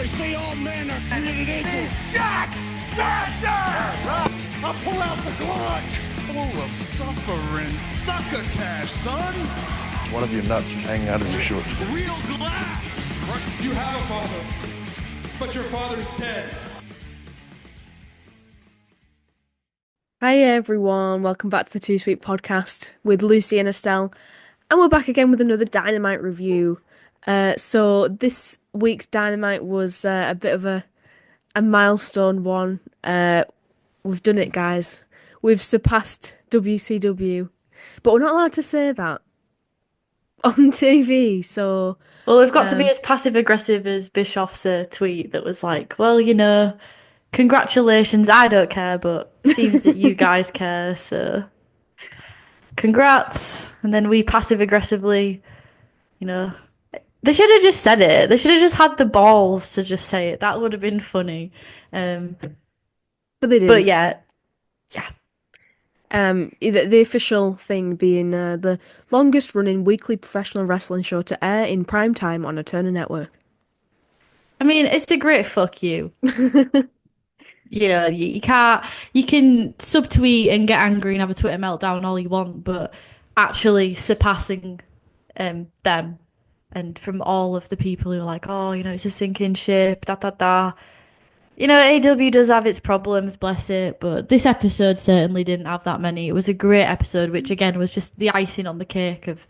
they say all men are created equal. Shot! Master! I'll pull out the Glock! Full of suffering, succotash, son! One of your nuts is hanging out of your shorts. Real glass! You have a father, but your father's dead. Hi everyone, welcome back to the Too Sweet podcast with Lucy and Estelle, and we're back again with another Dynamite review. So this week's Dynamite was a bit of a milestone one. We've done it, guys. We've surpassed WCW, but we're not allowed to say that on TV. So well, we've got to be as passive aggressive as Bischoff's tweet that was like, well, you know, congratulations, I don't care, but it seems that you guys care, so congrats. And then we passive aggressively, you know, they should have just said it. They should have just had the balls to just say it. That would have been funny. But they didn't. But yeah. The official thing being the longest running weekly professional wrestling show to air in prime time on a Turner network. I mean, it's a great fuck you. You know, you can subtweet and get angry and have a Twitter meltdown all you want, but actually surpassing them, and from all of the people who are like, oh, you know, it's a sinking ship, da da da. You know, AEW does have its problems, bless it, but this episode certainly didn't have that many. It was a great episode, which again was just the icing on the cake of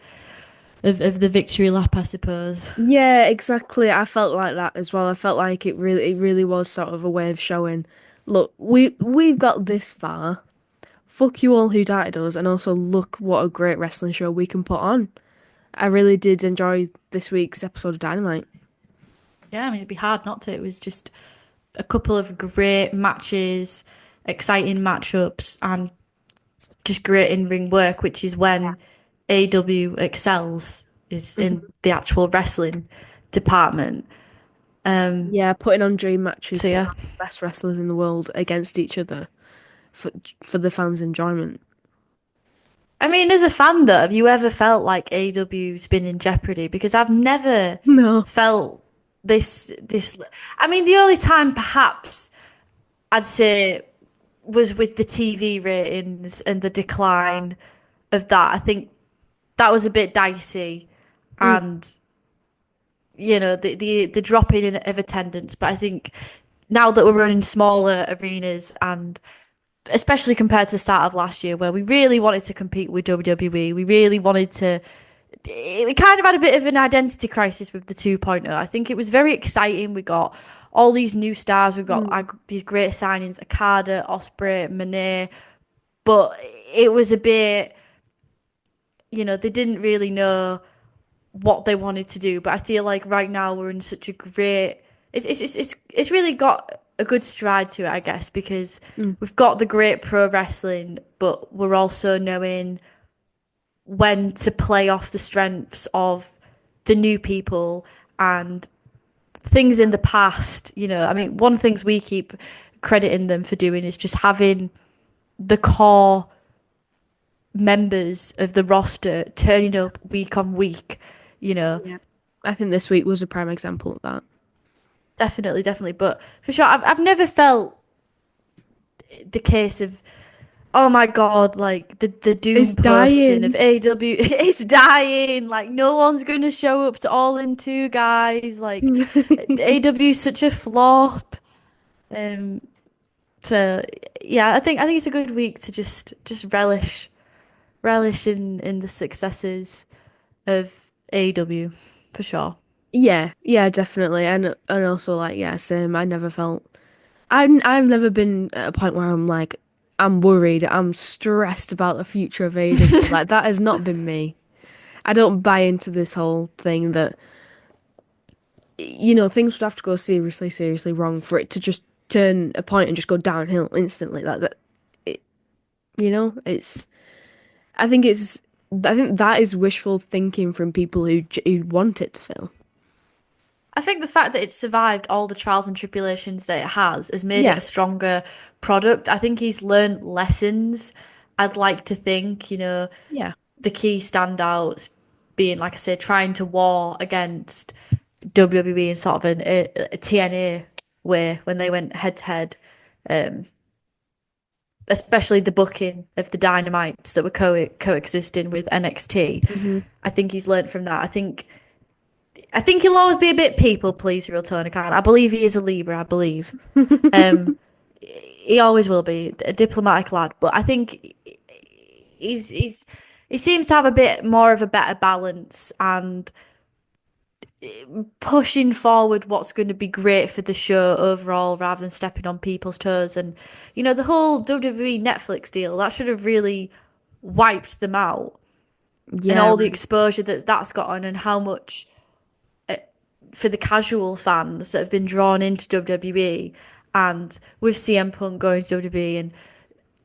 the victory lap, I suppose. Yeah, exactly. I felt like that as well. I felt like it really was sort of a way of showing, look, we've got this far. Fuck you all who doubted us, and also look what a great wrestling show we can put on. I really did enjoy this week's episode of Dynamite. Yeah, I mean, it'd be hard not to. It was just a couple of great matches, exciting matchups, and just great in-ring work, which is when AEW excels, is in the actual wrestling department. Putting on dream matches. So yeah, the best wrestlers in the world against each other for the fans' enjoyment. I mean, as a fan though, have you ever felt like AEW's been in jeopardy? Because I've never felt this. I mean, the only time perhaps I'd say was with the TV ratings and the decline of that. I think that was a bit dicey, and you know, the dropping of attendance. But I think now that we're running smaller arenas, and especially compared to the start of last year, where we really wanted to compete with WWE, we really wanted to. We kind of had a bit of an identity crisis with the 2.0. I think it was very exciting. We got all these new stars. We've got these great signings: Okada, Ospreay, Monet. But it was a bit, you know, they didn't really know what they wanted to do. But I feel like right now we're in such a great. It's really got a good stride to it, I guess, because we've got the great pro wrestling, but we're also knowing when to play off the strengths of the new people and things in the past. You know, I mean, one of the things we keep crediting them for doing is just having the core members of the roster turning up week on week, you know. Yeah. I think this week was a prime example of that. Definitely. But for sure, I've never felt the case of, oh my God, like the doom posting of AEW, it's dying. Like no one's going to show up to All In 2, guys. Like AEW is such a flop. So yeah, I think it's a good week to just relish in the successes of AEW for sure. Yeah, definitely, and also like same. I never felt. I've never been at a point where I'm like, I'm worried, I'm stressed about the future of AEW. Like that has not been me. I don't buy into this whole thing that, you know, things would have to go seriously wrong for it to just turn a point and just go downhill instantly. Like that, you know, I think that is wishful thinking from people who want it to fail. I think the fact that it's survived all the trials and tribulations that it has made it a stronger product. I think he's learned lessons. I'd like to think, you know, the key standouts being, like I said, trying to war against WWE in sort of a TNA way when they went head to head. Especially the booking of the Dynamites that were coexisting with NXT. I think he's learned from that. I think he'll always be a bit people pleaser, Tony Khan. I believe he is a Libra. I believe he always will be a diplomatic lad. But I think he seems to have a bit more of a better balance and pushing forward what's going to be great for the show overall rather than stepping on people's toes. And the whole WWE Netflix deal, that should have really wiped them out. And all the exposure that's gotten, and how much for the casual fans that have been drawn into WWE, and with CM Punk going to WWE and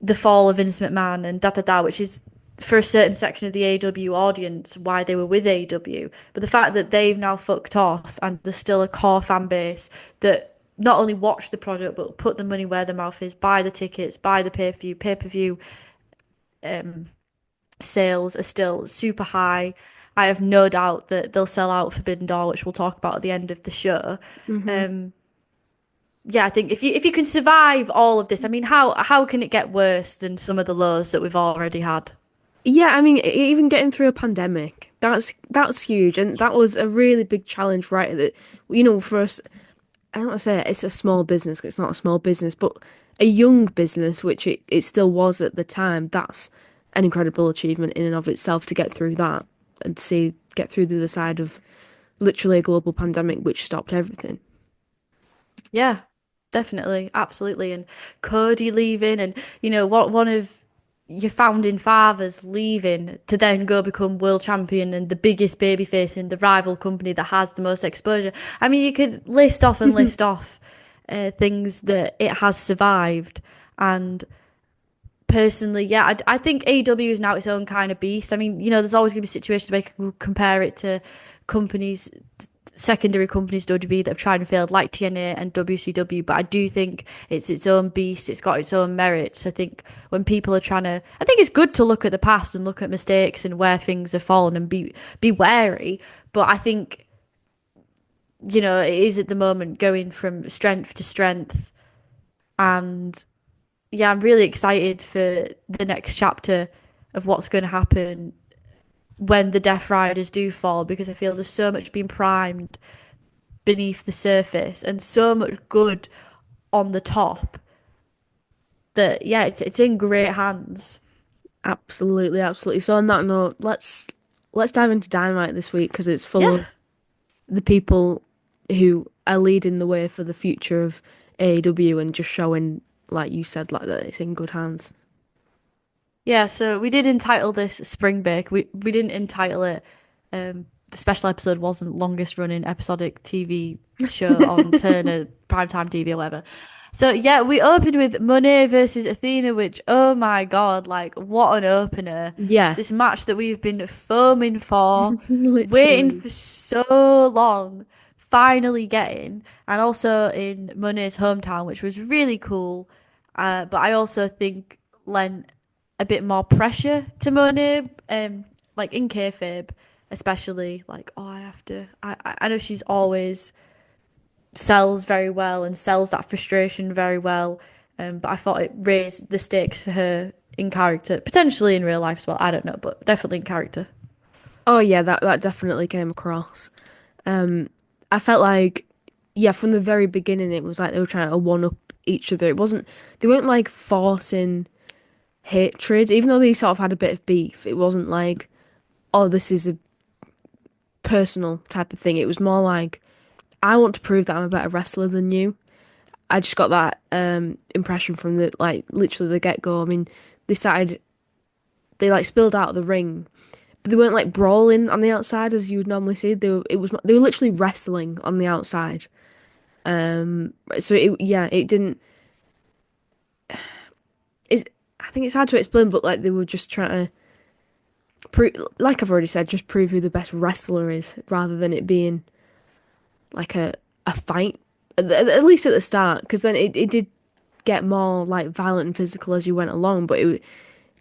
the fall of Vince McMahon and which is for a certain section of the AEW audience why they were with AEW. But the fact that they've now fucked off and there's still a core fan base that not only watch the product but put the money where their mouth is, buy the tickets, buy the pay-per-view sales are still super high. I have no doubt that they'll sell out Forbidden Door, which we'll talk about at the end of the show. Yeah, I think if you can survive all of this, I mean, how can it get worse than some of the lows that we've already had? Yeah, I mean, even getting through a pandemic, that's huge, and that was a really big challenge, right? That for us, I don't want to say it's a small business, 'cause it's not a small business, but a young business, which it still was at the time. That's an incredible achievement in and of itself to get through that and get through the other side of literally a global pandemic which stopped everything. Yeah, definitely, absolutely. And Cody leaving, and one of your founding fathers leaving to then go become world champion and the biggest babyface in the rival company that has the most exposure. I mean, you could list off and list off things that it has survived. And personally, yeah, I think AEW is now its own kind of beast. I mean, there's always going to be situations where you can compare it to secondary companies, WWE, that have tried and failed, like TNA and WCW, but I do think it's its own beast. It's got its own merits. I think when people are I think it's good to look at the past and look at mistakes and where things have fallen and be wary, but I think, it is at the moment going from strength to strength, and yeah, I'm really excited for the next chapter of what's going to happen when the Death Riders do fall, because I feel there's so much being primed beneath the surface and so much good on the top that, yeah, it's in great hands. Absolutely. So on that note, let's dive into Dynamite this week, because it's full of the people who are leading the way for the future of AEW and just showing, like you said, like that it's in good hands. Yeah, so we did entitle this Spring Break. We didn't entitle it. The special episode wasn't longest running episodic TV show on Turner primetime TV or whatever. So yeah, we opened with Monet versus Athena, which, oh my god, like what an opener! Yeah, this match that we've been foaming for, waiting for so long, finally getting, and also in Monet's hometown, which was really cool. But I also think lent a bit more pressure to Monet, like in kayfabe, especially. Like, I know she's always sells very well and sells that frustration very well, but I thought it raised the stakes for her in character, potentially in real life as well. I don't know, but definitely in character. Oh yeah, that definitely came across. I felt like, yeah, from the very beginning, it was like they were trying to one up each other. They weren't like forcing hatred, even though they sort of had a bit of beef. It wasn't like, oh, this is a personal type of thing. It was more like, I want to prove that I'm a better wrestler than you. I just got that impression from literally the get-go. I mean, they spilled out of the ring, but they weren't like brawling on the outside as you would normally see. They were literally wrestling on the outside. So it didn't. I think it's hard to explain, but like they were just trying to prove, like I've already said, just prove who the best wrestler is, rather than it being like a fight. At least at the start, because then it did get more like violent and physical as you went along. But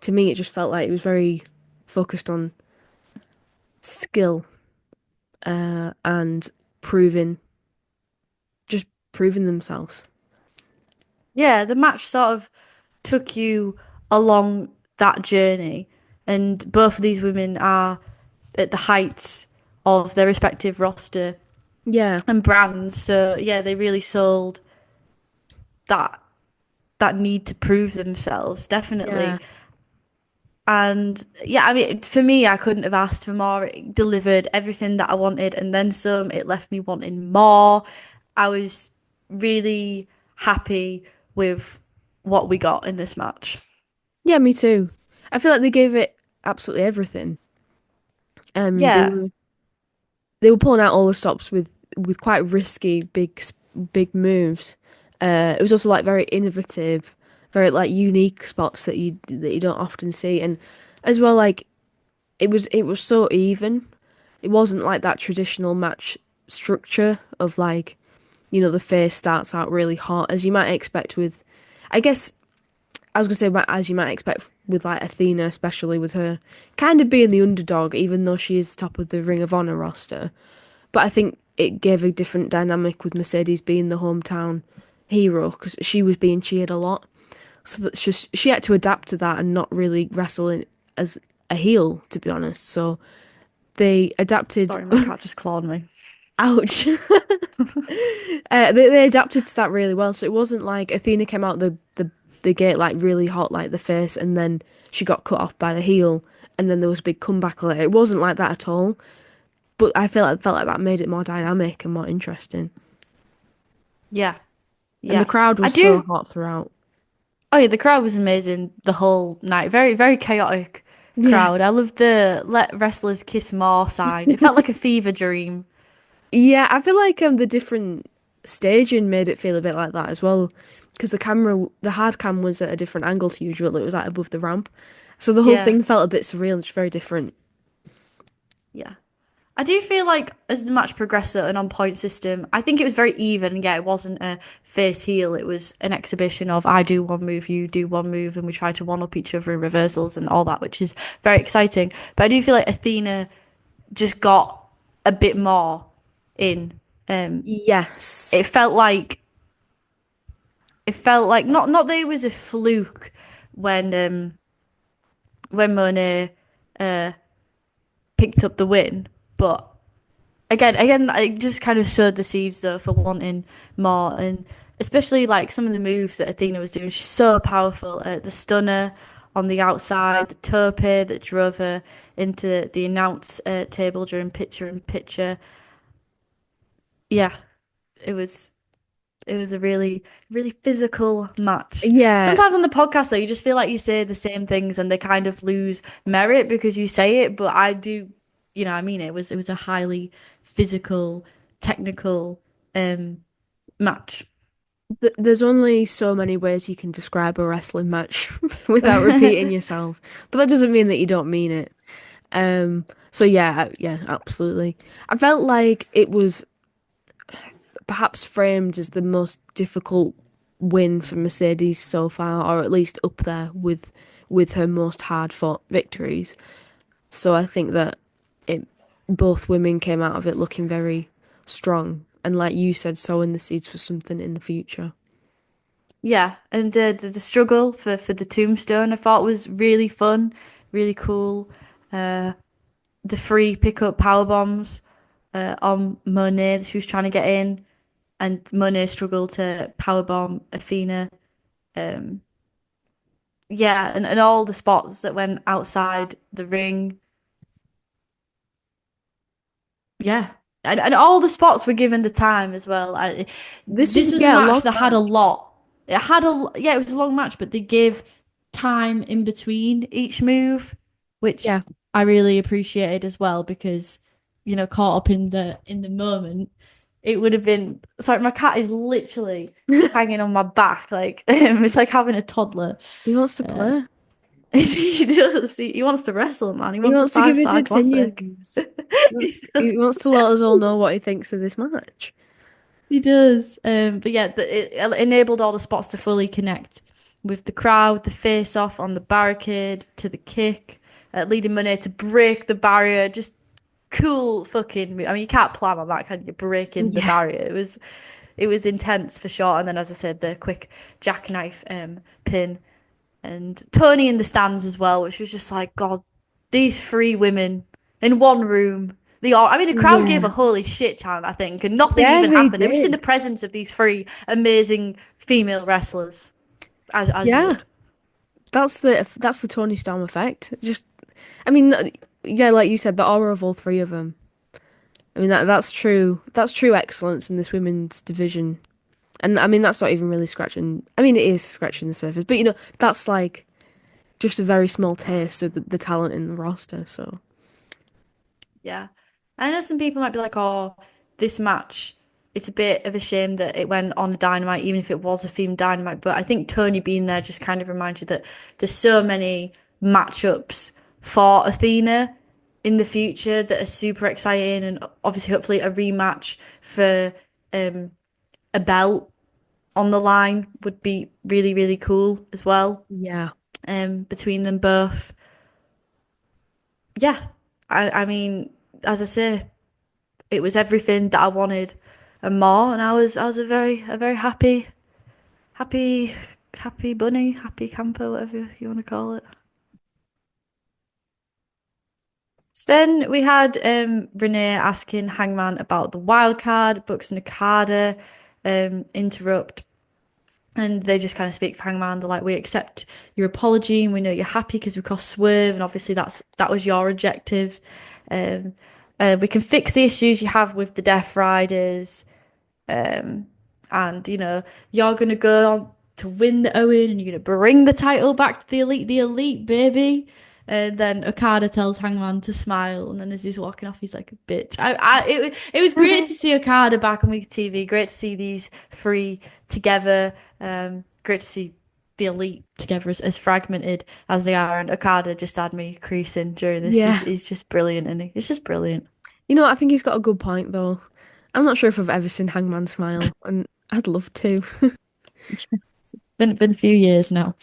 to me, it just felt like it was very focused on skill and proving, just proving themselves. Yeah, the match sort of took you along that journey, and both of these women are at the heights of their respective roster Yeah, and brands. So yeah, they really sold that need to prove themselves, yeah, definitely. And yeah, I mean, for me, I couldn't have asked for more. It delivered everything that I wanted and then some. It left me wanting more. I was really happy with what we got in this match. yeah. Me too. I feel like they gave it absolutely everything. They Yeah, were pulling out all the stops with quite risky big moves. It was also like very innovative, very like unique spots that you don't often see, and as well like it was so even. It wasn't like that traditional match structure of like, you know, the face starts out really hot as you might expect with, I guess I was gonna say as you might expect with like Athena, especially with her kind of being the underdog, even though she is the top of the Ring of Honor roster. But I think it gave a different dynamic with Mercedes being the hometown hero because she was being cheered a lot. So that's just she had to adapt to that and not really wrestle as a heel, to be honest. So they adapted. sorry, my cat just clawed me. Ouch. They adapted to that really well. So it wasn't like Athena came out the gate like really hot like the face and then she got cut off by the heel and then there was a big comeback later. It wasn't like that at all. But I felt like that made it more dynamic and more interesting. Yeah, And the yeah. crowd I was so do. hot throughout. Oh yeah, the crowd was amazing the whole night. Very, very chaotic Yeah. crowd. I loved the "Let wrestlers kiss more" sign. It felt like a fever dream. Yeah, I feel like the different staging made it feel a bit like that as well. Because the hard cam was at a different angle to usual. It was like above the ramp. So the whole Yeah, thing felt a bit surreal, just very different. yeah. I do feel like as the match progressed at an on-point system, I think it was very even. Yeah, it wasn't a face heel. It was an exhibition of I do one move, you do one move, and we try to one-up each other in reversals and all that, which is very exciting. But I do feel like Athena just got a bit more in. Um, Yes. it felt like not that it was a fluke when Monet uh picked up the win, but again, it just kind of sowed the seeds though for wanting more, and especially like some of the moves that Athena was doing. She's so powerful. The stunner on the outside, the tope that drove her into the announce table during picture in picture. Yeah, it was a really, really physical match. Yeah. Sometimes on the podcast, though, you just feel like you say the same things and they kind of lose merit because you say it. But I do, I mean, it was a highly physical, technical match. There's only so many ways you can describe a wrestling match without repeating yourself. But that doesn't mean that you don't mean it. So yeah, yeah, absolutely. I felt like it was perhaps framed as the most difficult win for Mercedes so far, or at least up there with her most hard fought victories. So I think that it both women came out of it looking very strong and like you said, sowing the seeds for something in the future. Yeah, and the struggle for the tombstone I thought was really fun, really cool. Uh, the free pickup power bombs on Monet that she was trying to get in, and Monet struggled to powerbomb Athena. Um, yeah, and all the spots that went outside the ring. Yeah. And all the spots were given the time as well. This was This was a yeah, a long match that had a match. lot. Yeah, it was a long match, but they gave time in between each move, which Yeah. I really appreciated as well because, caught up in the moment, it would have been sorry, my cat is literally hanging on my back, like it's like having a toddler. He wants to Uh, play. he does. He wants to wrestle, man. He He wants a wants to give his five-star classic. opinions. He wants to let us all know what he thinks of this match. He does. But yeah, it enabled all the spots to fully connect with the crowd, the face off on the barricade to the kick, leading Monet to break the barrier. Just cool fucking I mean, you can't plan on that, can you? Breaking the Yeah. barrier. It was intense for sure. And then, as I said, the quick jackknife pin, and Tony in the stands as well, which was just like, God, these three women in one room. They all, I mean, the crowd gave a Yeah. holy shit chant, I think, and nothing Yeah, even they happened. They were just in the did. presence of these three amazing female wrestlers, as you Yeah. would. That's the Tony Storm effect. Just, I mean, yeah, like you said, the aura of all three of them. I mean, that's true. That's true excellence in this women's division. And I mean, that's not even really scratching. I mean, it is scratching the surface, but that's like just a very small taste of the talent in the roster. So Yeah. I know some people might be like, oh, this match, it's a bit of a shame that it went on a Dynamite, even if it was a themed Dynamite. But I think Tony being there just kind of reminds you that there's so many matchups for Athena in the future that are super exciting. And obviously, hopefully, a rematch for um, a belt on the line would be really, really cool as well, yeah, between them both. Yeah. I mean, as I say, it was everything that I wanted and more, and I was a very happy bunny, happy camper, whatever you want to call it. So then we had Renee asking Hangman about the wild card, Bucks and Okada interrupt, and they just kind of speak for Hangman. They're like, "We accept your apology, and we know you're happy because we cost Swerve, and obviously that was your objective. Um, we can fix the issues you have with the Death Riders. Um, and you're gonna go on to win the Owen, and you're gonna bring the title back to the elite, baby." And then Okada tells Hangman to smile, and then as he's walking off, he's like a bitch. It was great to see Okada back on week TV. Great to see these three together. Great to see the elite together as fragmented as they are. And Okada just had me creasing during this. yeah. He's just brilliant, and he's just brilliant. I think he's got a good point though. I'm not sure if I've ever seen Hangman smile, and I'd love to. Been a few years now.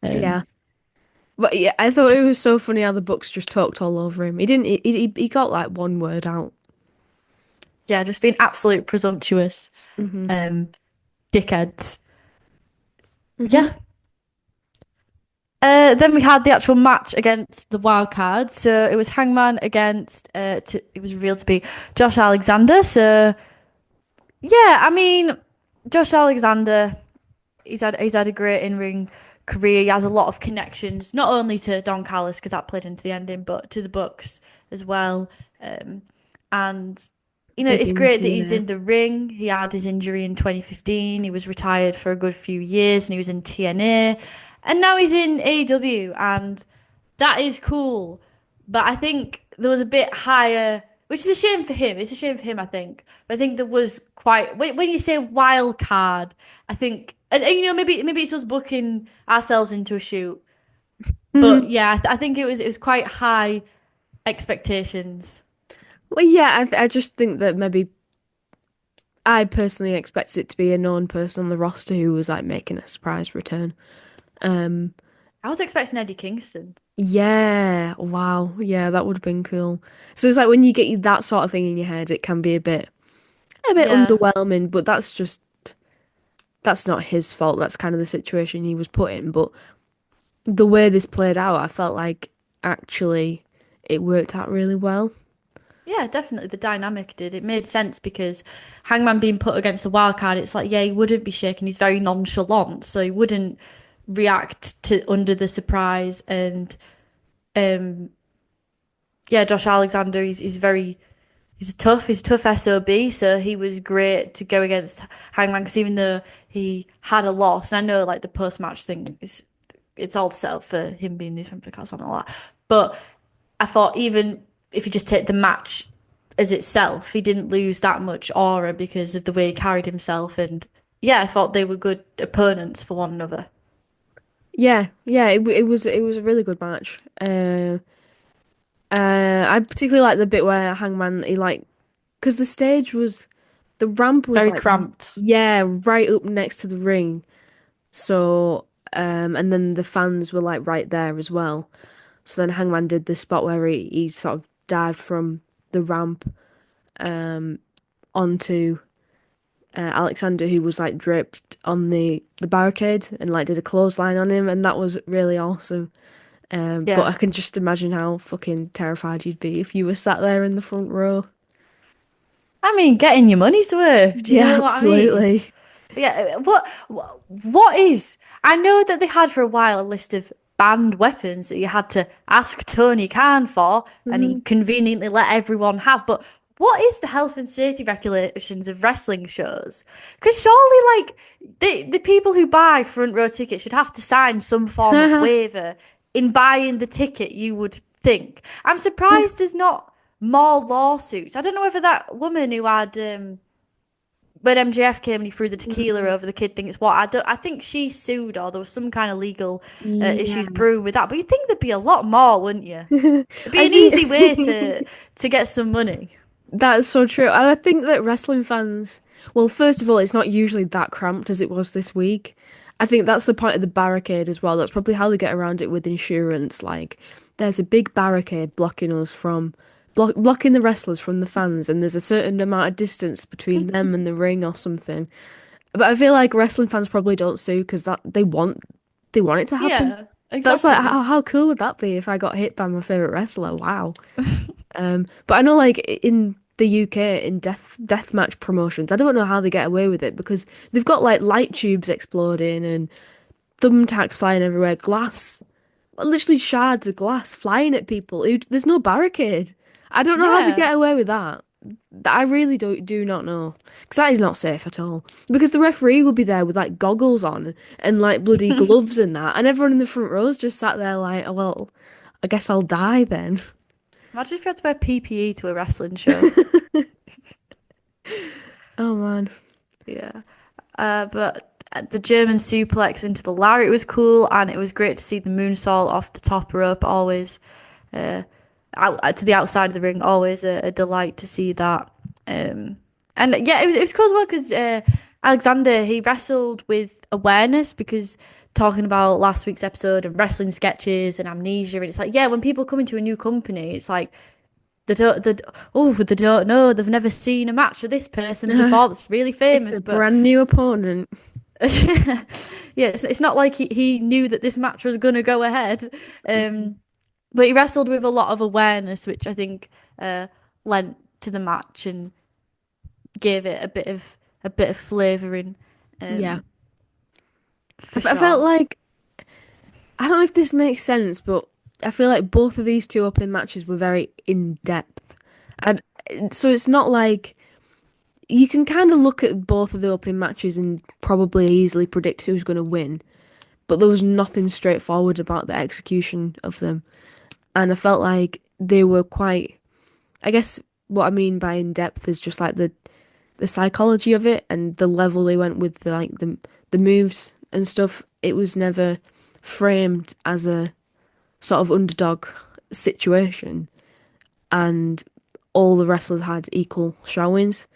Um, Yeah. But yeah, I thought it was so funny how the Bucks just talked all over him. He didn't. He got like one word out. yeah, just being absolute presumptuous, Hmm. um, dickheads. Hmm. Yeah. Then we had the actual match against the wild card. So it was Hangman against. It was revealed to be Josh Alexander. So yeah, I mean, Josh Alexander. He's had a great in ring career. He has a lot of connections, not only to Don Callis because that played into the ending, but to the Bucks as well. And Big it's in great that he's TNA. in the ring. He had his injury in 2015. He was retired for a good few years, and he was in TNA, and now he's in AEW, and that is cool. But I think there was a bit higher, which is a shame for him. It's a shame for him, I think. But I think there was quite when you say wild card, I think, and maybe it's us booking ourselves into a shoot. Mhm. But yeah, I think it was quite high expectations. Well, yeah, I just think that maybe I personally expected it to be a known person on the roster who was like making a surprise return. Um, I was expecting Eddie Kingston. yeah, wow, yeah, that would have been cool. So it's like when you get that sort of thing in your head, it can be a bit Yeah. underwhelming, but that's not his fault. That's kind of the situation he was put in. But the way this played out, I felt like actually it worked out really well. Yeah, definitely. The dynamic did. It made sense because Hangman being put against the wild card, it's like, yeah, he wouldn't be shaken. He's very nonchalant, so he wouldn't react to under the surprise. And um, yeah, Josh Alexander, he's a tough SOB, so he was great to go against Hangman because even though he had a loss, and I know like the post match thing is it's all set up for him being the because and all that, but I thought even if you just take the match as itself, he didn't lose that much aura because of the way he carried himself, and yeah, I thought they were good opponents for one another. Yeah, yeah, it was a really good match. I particularly like the bit where Hangman he like because the ramp was Very like cramped. yeah right up next to the ring. So and then the fans were like right there as well. So then Hangman did this spot where he sort of dived from the ramp onto Alexander, who was like draped on the barricade and like did a clothesline on him, and that was really awesome. But I Yeah. can just imagine how fucking terrified you'd be if you were sat there in the front row. I mean, getting your money's worth. Do you Yeah, know what I mean? absolutely. Yeah. What is? I know that they had for a while a list of banned weapons that you had to ask Tony Khan for, and he Mhm. conveniently let everyone have. But what is the health and safety regulations of wrestling shows? Because surely, like the people who buy front row tickets should have to sign some form of waiver in buying the ticket. You would think. I'm surprised there's not more lawsuits. I don't know whether that woman who had when MJF came and he threw the tequila over the kid thing, it's what I don't. I think she sued or there was some kind of legal Yeah. issues brewing with that. But you'd think there'd be a lot more, wouldn't you? It'd be I an easy way think to get some money. that's so true. I think that wrestling fans, well, first of all, it's not usually that cramped as it was this week. I think that's the point of the barricade as well. That's probably how they get around it with insurance. Like, there's a big barricade blocking us from blocking the wrestlers from the fans, and there's a certain amount of distance between them and the ring or something. But I feel like wrestling fans probably don't sue because that they want it to happen. Yeah, That's like exactly. how cool would that be if I got hit by my favorite wrestler? Wow. But I know like in the UK in deathmatch promotions, I don't know how they get away with it because they've got like light tubes exploding and thumbtacks flying everywhere, glass, literally shards of glass flying at people. There's no barricade. I don't know how they Yeah. get away with that. I really do not know because that is not safe at all. Because the referee will be there with like goggles on and like bloody gloves and that, and everyone in the front row's just sat there like, oh well, I guess I'll die then. Imagine if you had to wear PPE to a wrestling show. Oh man. Yeah. But the German suplex into the lariat was cool, and it was great to see the moonsault off the top rope. Always, out to the outside of the ring. Always a delight to see that. And yeah, it was cool as well because Alexander he wrestled with awareness because talking about last week's episode and wrestling sketches and amnesia, and it's like yeah, when people come into a new company, it's like they don't know they've never seen a match of this person before that's really It's famous, a but brand new opponent. yeah, it's not like he knew that this match was going to go ahead. But he wrestled with a lot of awareness, which I think lent to the match and gave it a bit of flavouring. Yeah. For I felt sure. like I don't know if this makes sense, but I feel like both of these two opening matches were very in depth. And so it's not like you can kind of look at both of the opening matches and probably easily predict who's going to win, but there was nothing straightforward about the execution of them. And I felt like they were quite, I guess what I mean by in depth is just like the psychology of it and the level they went with the moves and stuff. It was never framed as a sort of underdog situation, and all the wrestlers had equal showings,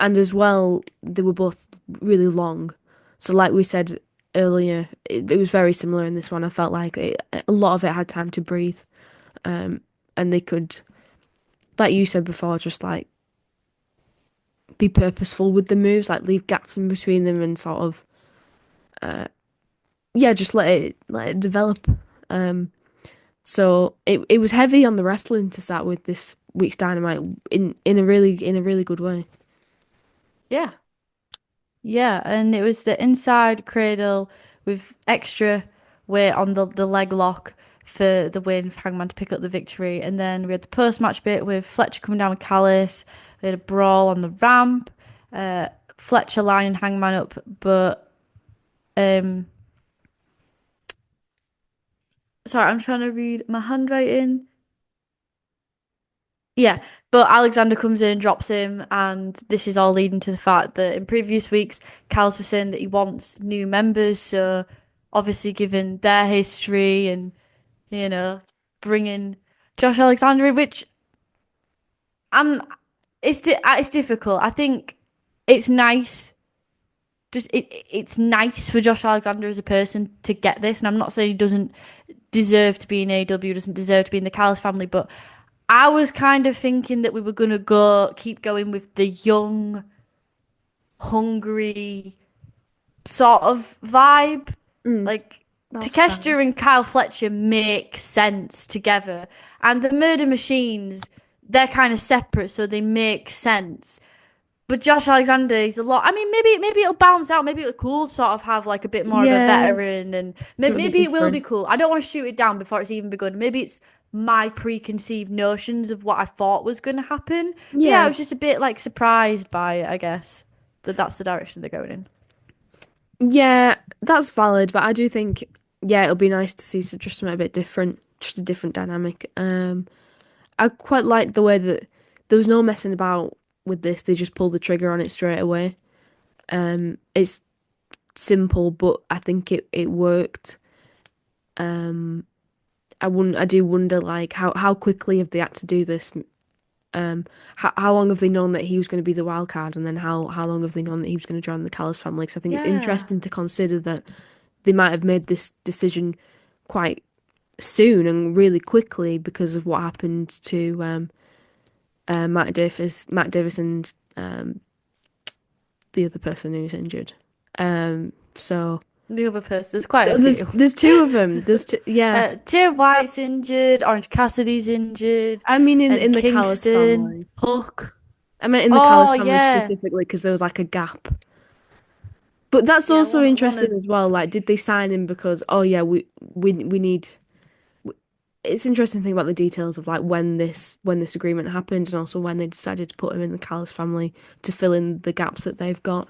and as well they were both really long. So like we said earlier, it was very similar in this one. I felt like a lot of it had time to breathe, and they could, like you said before, just like be purposeful with the moves, like leave gaps in between them and sort of yeah, just let it develop. So it was heavy on the wrestling to start with this week's Dynamite in a really good way. Yeah. Yeah, and it was the inside cradle with extra weight on the leg lock for the win for Hangman to pick up the victory. And then we had the post match bit with Fletcher coming down with Callis. We had a brawl on the ramp. Fletcher lining Hangman up, but um sorry, I'm trying to read my handwriting. Yeah, but Alexander comes in and drops him, and this is all leading to the fact that in previous weeks, Cal's was saying that he wants new members. So, obviously, given their history and you know, bringing Josh Alexander in, which I'm, it's difficult. I think it's nice. Just it's nice for Josh Alexander as a person to get this, and I'm not saying he doesn't deserve to be in AEW, doesn't deserve to be in the Callis family, but I was kind of thinking that we were going to keep going with the young, hungry sort of vibe. Like, Takeshita and Kyle Fletcher make sense together. And the Murder Machines, they're kind of separate, so they make sense. But Josh Alexander, he's a lot. I mean, maybe it'll balance out. Maybe it'll cool sort of have like a bit more of a veteran, and maybe it will be cool. I don't want to shoot it down before it's even begun. Maybe it's my preconceived notions of what I thought was going to happen. Yeah, I was just a bit like surprised by it, I guess, that's the direction they're going in. Yeah, that's valid, but I do think, it'll be nice to see just something a bit different, just a different dynamic. I quite like the way that there was no messing about with this. They just pulled the trigger on it straight away. It's simple, but I think it worked. I do wonder, like, how quickly have they had to do this? How long have they known that he was going to be the wild card, and then how long have they known that he was going to join the Callis family? Because I think it's interesting to consider that they might have made this decision quite soon and really quickly because of what happened to Matt Davis and the other person who's injured. So the other person, there's quite a few. There's two of them. There's two, Jay White's injured. Orange Cassidy's injured. I mean, in the Callis family. Hook. I meant in the Callis family specifically because there was like a gap. But that's also interesting as well. Like, did they sign him because we need? It's interesting to think about the details of like when this agreement happened, and also when they decided to put him in the Callis family to fill in the gaps that they've got.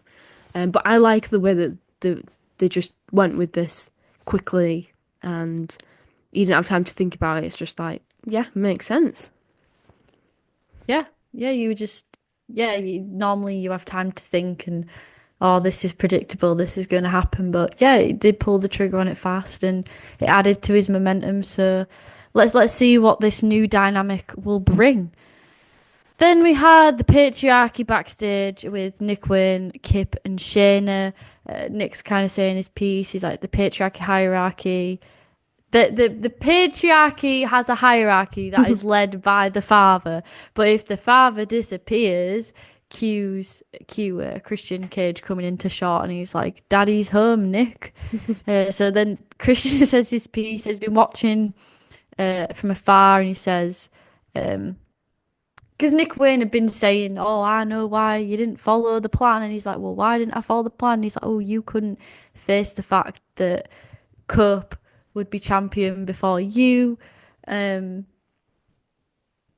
But I like the way that they just went with this quickly, and you didn't have time to think about it. It's just like, makes sense. Normally you have time to think and, this is predictable, this is going to happen. But he did pull the trigger on it fast, and it added to his momentum. So let's see what this new dynamic will bring. Then we had the patriarchy backstage with Nick Wayne, Kip, and Shayna. Nick's kind of saying his piece. He's like, the patriarchy hierarchy. The patriarchy has a hierarchy that is led by the father. But if the father disappears, cue Christian Cage coming into shot, and he's like, Daddy's home, Nick. So then Christian says his piece. He's been watching from afar, and he says... because Nick Wayne had been saying, I know why you didn't follow the plan. And he's like, well, why didn't I follow the plan? And he's like, you couldn't face the fact that Cope would be champion before you. And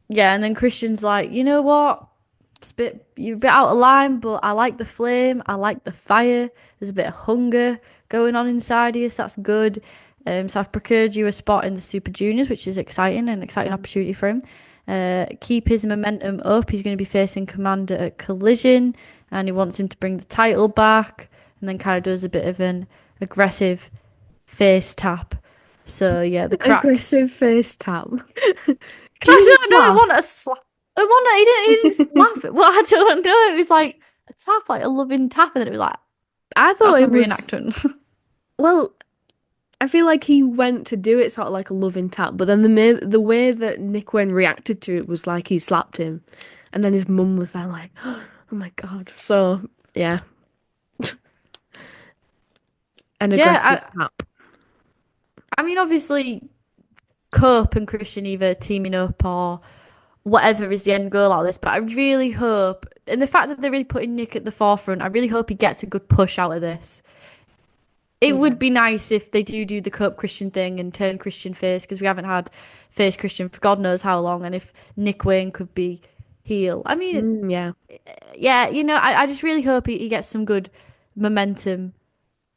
then Christian's like, you know what? You're a bit out of line, but I like the flame. I like the fire. There's a bit of hunger going on inside you, so that's good. So I've procured you a spot in the Super Juniors, which is exciting, an exciting opportunity for him. Keep his momentum up. He's going to be facing Commander at Collision, and he wants him to bring the title back, and then kind of does a bit of an aggressive face tap. So the cracks. Aggressive face tap. I don't know. I want a slap. He didn't laugh. Well, I don't know. It was like a tap, like a loving tap, and then it was like, I thought it was reenactment. Well, I feel like he went to do it sort of like a loving tap, but then the way that Nick Wayne reacted to it was like he slapped him, and then his mum was there like, oh my god. So an aggressive tap. I mean, obviously, Cope and Christian either teaming up or whatever is the end goal out of this, but I really hope, and the fact that they're really putting Nick at the forefront, I really hope he gets a good push out of this. It would be nice if they do the Cope Christian thing and turn Christian face, because we haven't had face Christian for God knows how long, and if Nick Wayne could be heel. I mean, I just really hope he gets some good momentum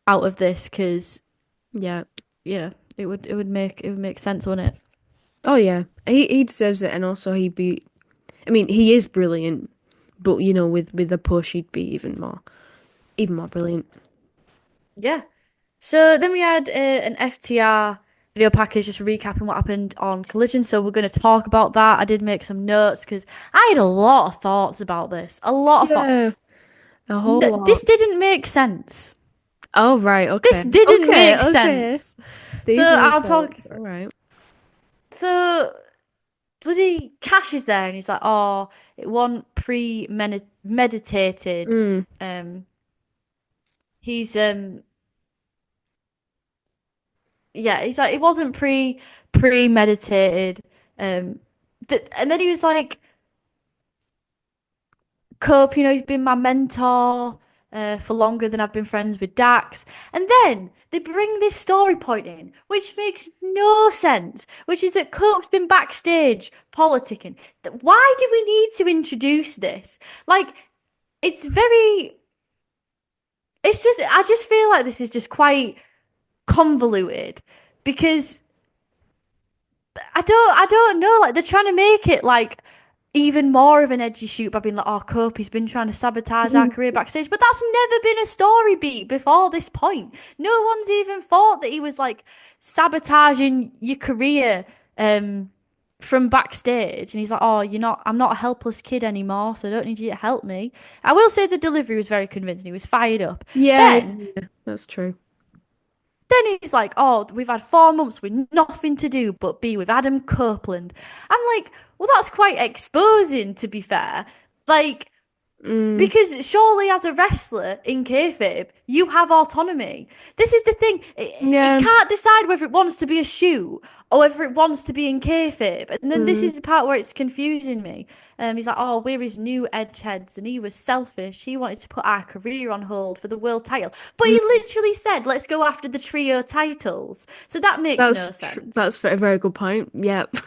out of this, because it would make sense, wouldn't it? Oh yeah, he deserves it, and also he is brilliant, but with the push he'd be even more brilliant. Yeah. So then we had an FTR video package just recapping what happened on Collision. So we're going to talk about that. I did make some notes because I had a lot of thoughts about this. A lot of thoughts. A whole lot. This didn't make sense. Oh, right. Okay. This didn't make sense. These so are I'll talk. All right. So bloody Cash is there, and he's like, "Oh, it wasn't premeditated." Mm. Um, he's yeah, he's like, it wasn't premeditated. Um, and then he was like, Cope, he's been my mentor for longer than I've been friends with Dax. And then they bring this story point in, which makes no sense, which is that Cope's been backstage politicking. Why do we need to introduce this? Like, it's very. I just feel like this is just quite convoluted because I don't know. Like they're trying to make it like even more of an edgy shoot by being like, "Oh, Cope, he's been trying to sabotage our career backstage," but that's never been a story beat before this point. No one's even thought that he was like sabotaging your career from backstage, and he's like, "Oh, I'm not a helpless kid anymore, so I don't need you to help me." I will say the delivery was very convincing. He was fired up. Yeah, Then yeah, that's true. Then he's like, "Oh, we've had 4 months with nothing to do but be with Adam Copeland." I'm like, well, that's quite exposing, to be fair. Like, Mm. because surely as a wrestler in kayfabe, you have autonomy. This is the thing. It Yeah. can't decide whether it wants to be a shoe or whether it wants to be in kayfabe. And then this Mm. is the part where it's confusing me. He's like, "Oh, we're his new edgeheads, and he was selfish. He wanted to put our career on hold for the world title." But he Mm. literally said, "Let's go after the trio titles." So that makes no sense. That's a very good point. Yep.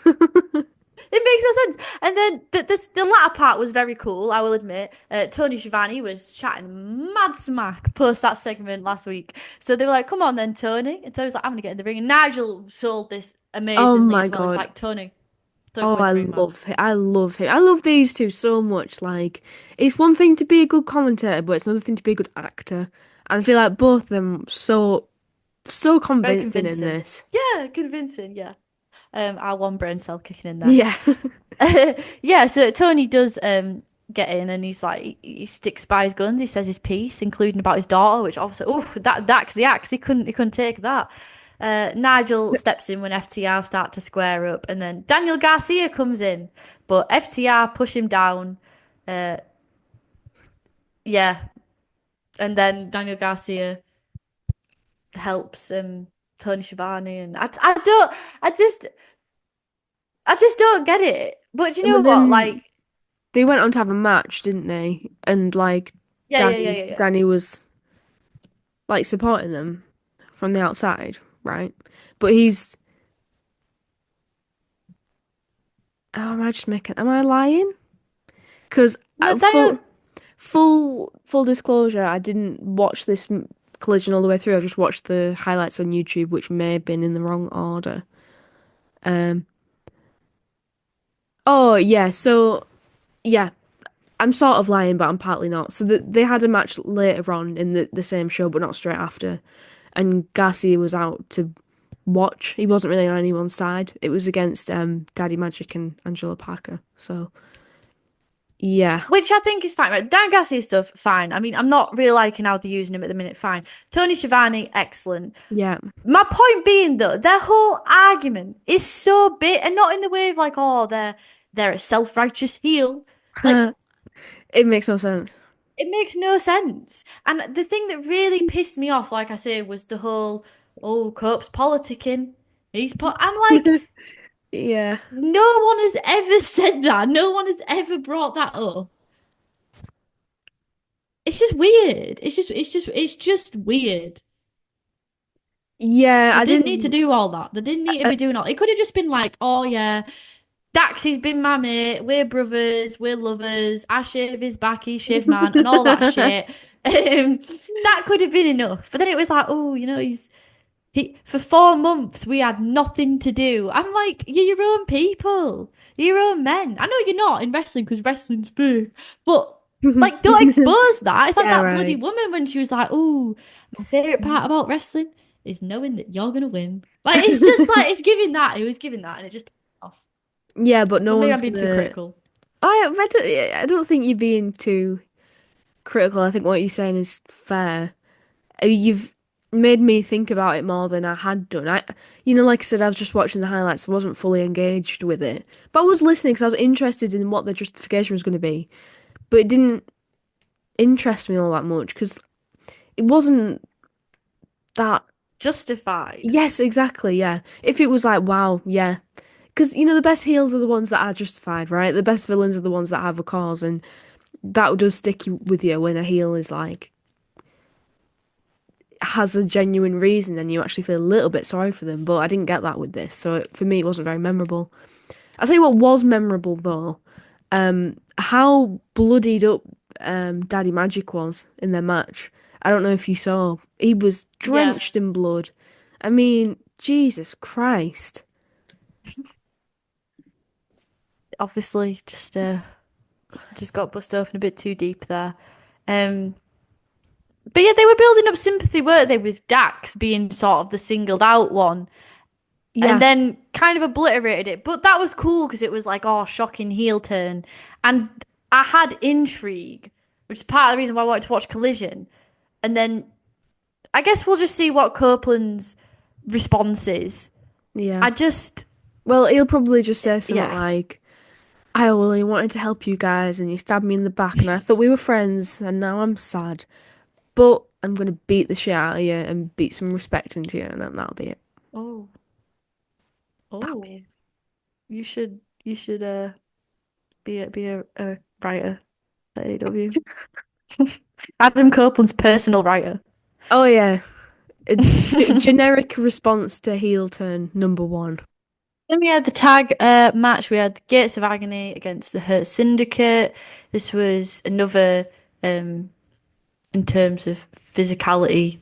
It makes no sense. And then the latter part was very cool, I will admit. Tony Schiavone was chatting mad smack post that segment last week. So they were like, "Come on then, Tony." And Tony was like, "I'm going to get in the ring." And Nigel sold this Oh amazingly my as well. He was God. like, "Tony, don't Oh, go in I the ring, man." love him. I love him. I love these two so much. Like, it's one thing to be a good commentator, but it's another thing to be a good actor. And I feel like both of them so Very convincing in convincing. this. Yeah, convincing, yeah. Our one brain cell kicking in there. Yeah. Yeah, so Tony does get in and he's like he sticks by his guns. He says his piece, including about his daughter, which obviously, oh, that's the axe. He couldn't take that. Nigel steps in when FTR start to square up, and then Daniel Garcia comes in, but FTR push him down. Uh, yeah, and then Daniel Garcia helps Tony Schiavone, and I just don't get it. But you know But what? then Like, they went on to have a match, didn't they? And like yeah. Danny was like supporting them from the outside, right? But he's oh, am I lying? Because No, full Daniel. full disclosure, I didn't watch this collision all the way through. I just watched the highlights on YouTube, which may have been in the wrong order. Um. Oh yeah. So yeah, I'm sort of lying, but I'm partly not. So they had a match later on in the same show, but not straight after. And Garcia was out to watch. He wasn't really on anyone's side. It was against Daddy Magic and Angela Parker. So yeah, Which I think is fine, right? Dan Garcia stuff, fine. I mean, I'm not really liking how they're using him at the minute, fine. Tony Schiavone, excellent. yeah. My point being, though, their whole argument is so big, and not in the way of like, oh, they're a self-righteous heel. Like, It makes no sense. it makes no sense. And the thing that really pissed me off, like I say, was the whole, oh, Cope's politicking. I'm like, Yeah. no one has ever said that. No one has ever brought that up. It's just weird. It's just weird. Yeah, They I didn't need to didn't. do all that. They didn't need to be doing all. It could have just been like, "Oh yeah, Daxy's been my mate. We're brothers. We're lovers. I shave his back. He shaves mine, and all that shit." That could have been enough. But then it was like, "Oh, he for 4 months we had nothing to do." I'm like, "You're your own people. You're your own men. I know you're not in wrestling because wrestling's fake, but." Like, don't expose that. It's like Yeah, that bloody right. woman when she was like, "Oh, my favorite part about wrestling is knowing that you're gonna win." Like, it's just like it's giving that. It was giving that, and it just pissed me off. Yeah, but no But maybe I'm one's being too gonna. critical. I don't think you're being too critical. I think what you're saying is fair. You've made me think about it more than I had done. Like I said, I was just watching the highlights. I wasn't fully engaged with it, but I was listening because I was interested in what the justification was going to be. But it didn't interest me all that much because it wasn't that. Justified. Yes, exactly. Yeah. If it was like, wow, yeah, because the best heels are the ones that are justified, right? The best villains are the ones that have a cause, and that does stick with you when a heel is like has a genuine reason and you actually feel a little bit sorry for them. But I didn't get that with this, so for me, it wasn't very memorable. I'll tell you what was memorable though, how bloodied up Daddy Magic was in their match. I don't know if you saw. He was Yeah. drenched in blood. I mean, Jesus Christ. Obviously, just got bust open a bit too deep there. Um, but yeah, they were building up sympathy, weren't they, with Dax being sort of the singled out one, and Yeah, then kind of obliterated it. But that was cool because it was like, oh, shocking heel turn, and I had intrigue, which is part of the reason why I wanted to watch Collision. And then I guess we'll just see what Copeland's response is. yeah. I just, Well, he'll probably just say something yeah. like, I only wanted to help you guys and you stabbed me in the back and I thought we were friends and now I'm sad. But I'm gonna beat the shit out of you and beat some respect into you and then that'll be it. Oh, That'll oh, be it. you should be a writer at AEW. Adam Copeland's personal writer. Oh yeah. A generic response to heel turn number one. Then we had the tag match. We had the Gates of Agony against the Hurt Syndicate. This was another, in terms of physicality,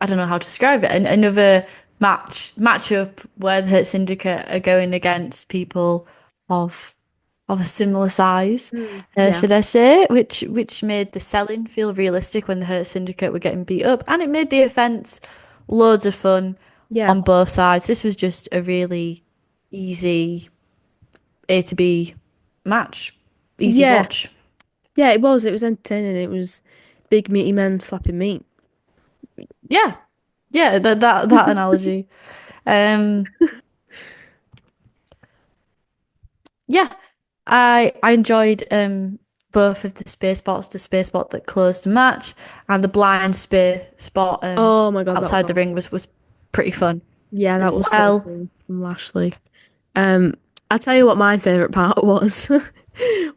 I don't know how to describe it. Another matchup where the Hurt Syndicate are going against people of of a similar size, Yeah. should I say, which made the selling feel realistic when the Hurt Syndicate were getting beat up, and it made the offense loads of fun Yeah. on both sides. This was just a really easy A to B match, easy Yeah. watch. Yeah, it was. It was entertaining. It was big meaty men slapping meat. Yeah, yeah, that analogy. Um, yeah, I enjoyed both of the spear spots, the spear spot that closed the match and the blind spear spot Oh my God, that was outside the ring awesome. was pretty fun Yeah, as that was so well. cool from Lashley. Um, I'll tell you what my favourite part was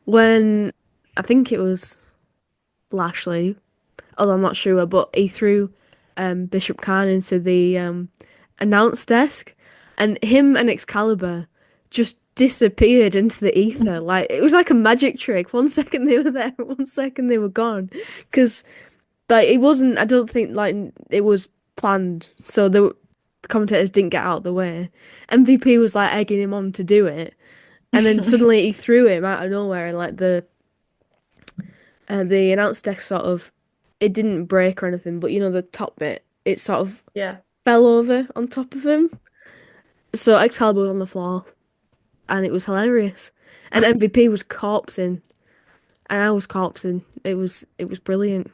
when I think it was Lashley, although I'm not sure, but he threw Bishop Khan into the announce desk and him and Excalibur just disappeared into the ether. Like it was like a magic trick. 1 second they were there, 1 second they were gone. Because like it wasn't, I don't think like it was planned. So the commentators didn't get out of the way. MVP was like egging him on to do it. And then suddenly he threw him out of nowhere and like the announce deck sort of it didn't break or anything, but the top bit, it sort of Yeah. fell over on top of him. So Excalibur was on the floor and it was hilarious. And MVP was corpsing and I was corpsing. It was brilliant.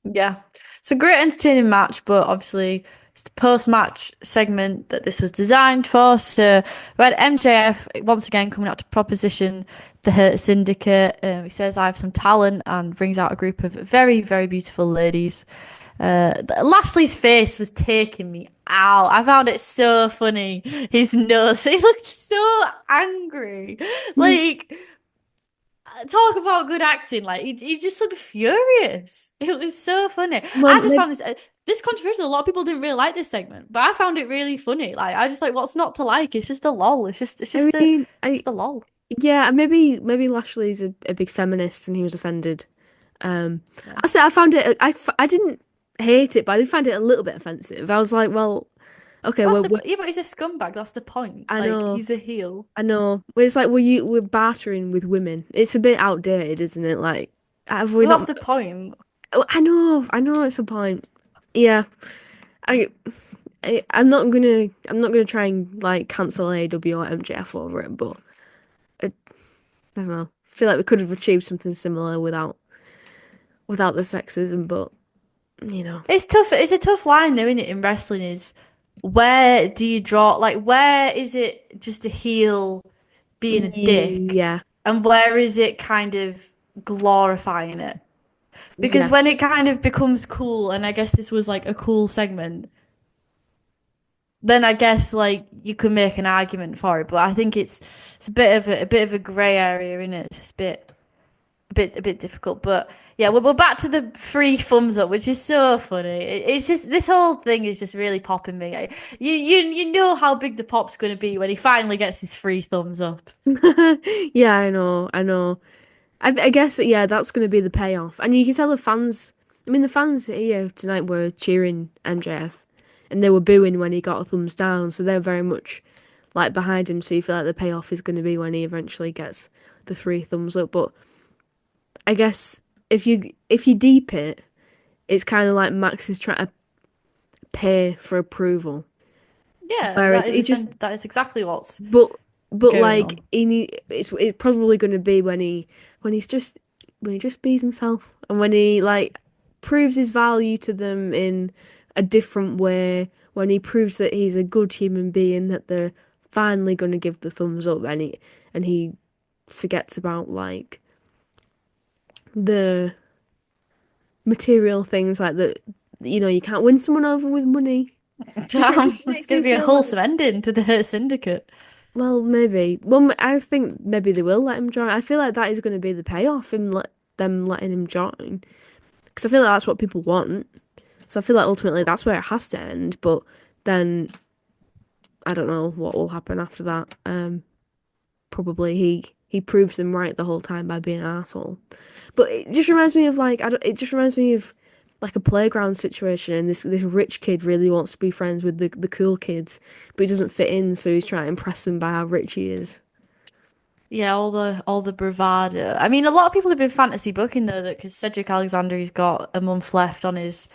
Yeah. It's a great entertaining match, but obviously it's the post-match segment that this was designed for. So we had MJF once again coming out to proposition the Hurt Syndicate. He says, I have some talent and brings out a group of very, very beautiful ladies. Lashley's face was taking me out. I found it so funny. His nose, he looked so angry. Like, talk about good acting. Like he just looked furious. It was so funny. Well, I just found this controversial. A lot of people didn't really like this segment, but I found it really funny. Like I just like what's not to like? It's just a lol. It's I just a mean, just a lol. yeah, maybe Lashley's a big feminist and he was offended. Yeah. I said I found it. I didn't hate it, but I did find it a little bit offensive. I was like, well, okay, That's well, the yeah, but he's a scumbag. That's the point. I Like know, he's a heel. I know. Well, it's like we're bartering with women. It's a bit outdated, isn't it? Like, have we Well, that's not? the point. Oh, I know. It's a point. Yeah, I, I'm not gonna try and like cancel AEW or MJF over it, but I don't know. I feel like we could have achieved something similar without the sexism, but you know. It's tough. It's a tough line, though, isn't it? In wrestling, is where do you draw? Like, where is it just a heel being a dick, Yeah, and where is it kind of glorifying it? Because yeah. when it kind of becomes cool, and I guess this was like a cool segment, then I guess like you could make an argument for it. But I think it's a bit of a grey area, isn't it? It's a bit difficult. But yeah, we're back to the free thumbs up, which is so funny. It's just this whole thing is just really popping me. You know how big the pop's going to be when he finally gets his free thumbs up. Yeah, I know, I know. I guess yeah, that's going to be the payoff, and you can tell the fans. I mean, the fans here tonight were cheering MJF, and they were booing when he got a thumbs down. So they're very much like behind him. So you feel like the payoff is going to be when he eventually gets the three thumbs up. But I guess if you deep it, it's kind of like Max is trying to pay for approval, Yeah, whereas he just that is exactly what's but going like on. it's probably going to be when he's just when he just bees himself and when he like proves his value to them in a different way, when he proves that he's a good human being, that they're finally going to give the thumbs up, and he forgets about like the material things like that. You know, you can't win someone over with money. Just It's makes going me to be a feel like, wholesome ending to the Hurt Syndicate. well, maybe. Well, I think maybe they will let him join. I feel like that is going to be the payoff, them letting him join, because I feel like that's what people want. So I feel like ultimately that's where it has to end. But then I don't know what will happen after that. Probably he proves them right the whole time by being an asshole. But it just reminds me of like it just reminds me of like a playground situation, and this rich kid really wants to be friends with the cool kids, but he doesn't fit in, so he's trying to impress them by how rich he is. Yeah, all the bravado. I mean, a lot of people have been fantasy booking though that because Cedric Alexander, he's got a month left on his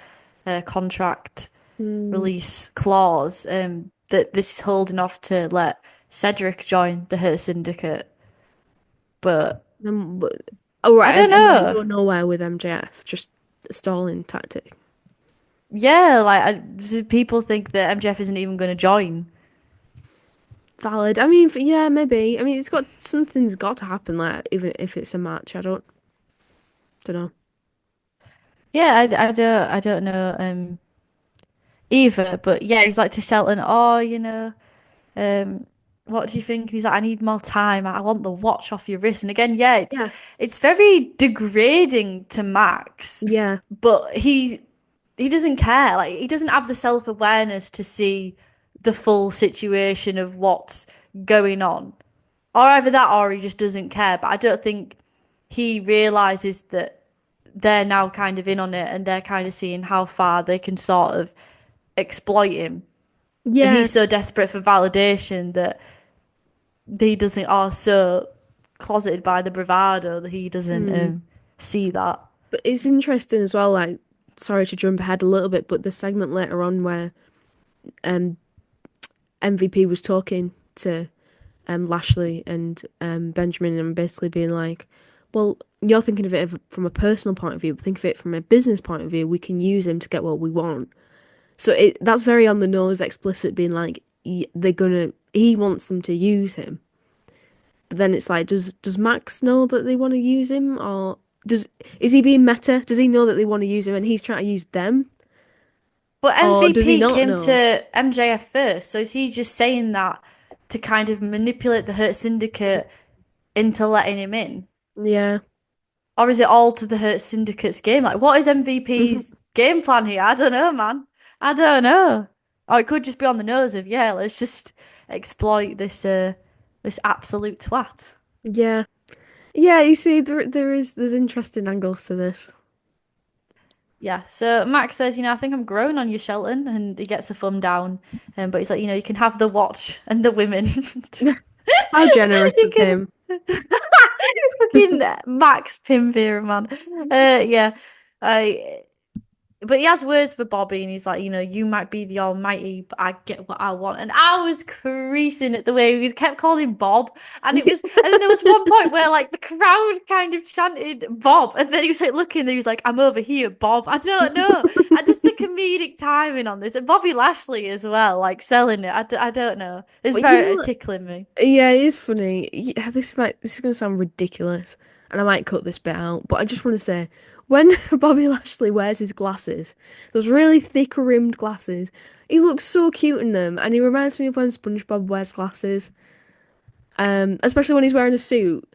contract Mm. release clause. That this is holding off to let Cedric join the Hurt Syndicate. But But, oh I right, don't and then know. go nowhere with MJF, just a stalling tactic. Yeah, like people think that MJF isn't even going to join. Valid. I mean, yeah, maybe. I mean, something's got to happen, like even if it's a match. Don't know. Yeah, I don't know either. But yeah, he's like to Shelton. Oh, Um, what do you think? And he's like, I need more time. I want the watch off your wrist. And again, yeah, it's Yeah, it's very degrading to Max, yeah, but he doesn't care. Like he doesn't have the self-awareness to see the full situation of what's going on. Or either that or he just doesn't care. But I don't think he realizes that they're now kind of in on it and they're kind of seeing how far they can sort of exploit him. And yeah. he's so desperate for validation that he doesn't are so closeted by the bravado that he doesn't Hmm. see that. But it's interesting as well. Like, sorry to jump ahead a little bit, but the segment later on where um MVP was talking to Lashley and Benjamin and basically being like, well, you're thinking of it from a personal point of view, but think of it from a business point of view. We can use him to get what we want. So that's very on the nose, explicit, being like he wants them to use him. But then it's like, does Max know that they want to use him, or is he being meta? Does he know that they want to use him and he's trying to use them, But or does he MVP not came know? to MJF first, so is he just saying that to kind of manipulate the Hurt Syndicate into letting him in? Yeah. Or is it all to the Hurt Syndicate's game? Like, what is MVP's game plan here? I don't know, man. I don't know. Or it could just be on the nose of, yeah, let's just exploit this absolute twat. Yeah. Yeah, you see, there's interesting angles to this. Yeah, so Max says, I think I'm growing on you, Shelton, and he gets a thumb down. But he's like, you can have the watch and the women. How generous You of can him. fucking Max Pimvera, man. Yeah, I. But he has words for Bobby, and he's like, you might be the almighty, but I get what I want. And I was creasing at the way he kept calling him Bob. And then there was one point where like the crowd kind of chanted Bob, and then he was like looking, and he was like, I'm over here, Bob. I don't know. And just the comedic timing on this, and Bobby Lashley as well, like selling it. I don't know. It's very tickling me. Yeah, it is funny. Yeah, this is going to sound ridiculous, and I might cut this bit out, but I just want to say, when Bobby Lashley wears his glasses, those really thick rimmed glasses, he looks so cute in them, and he reminds me of when SpongeBob wears glasses, especially when he's wearing a suit.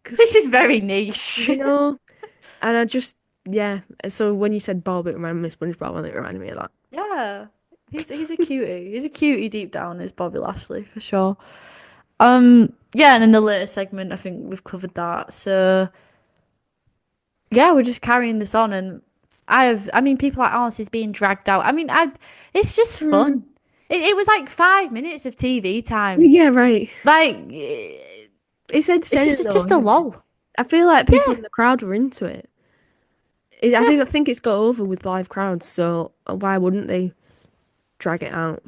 This is very niche, and I just So when you said Bob, it reminded me of SpongeBob, and it reminded me of that. Yeah, he's a cutie. He's a cutie deep down, is Bobby Lashley for sure. And then the later segment, I think we've covered that. So yeah, we're just carrying this on, and people are like, oh, this is being dragged out. It's just fun. It was like 5 minutes of TV time. Yeah, right. Like, it's just a lull. I feel like people in the crowd were into it. I think it's got over with live crowds, so why wouldn't they drag it out?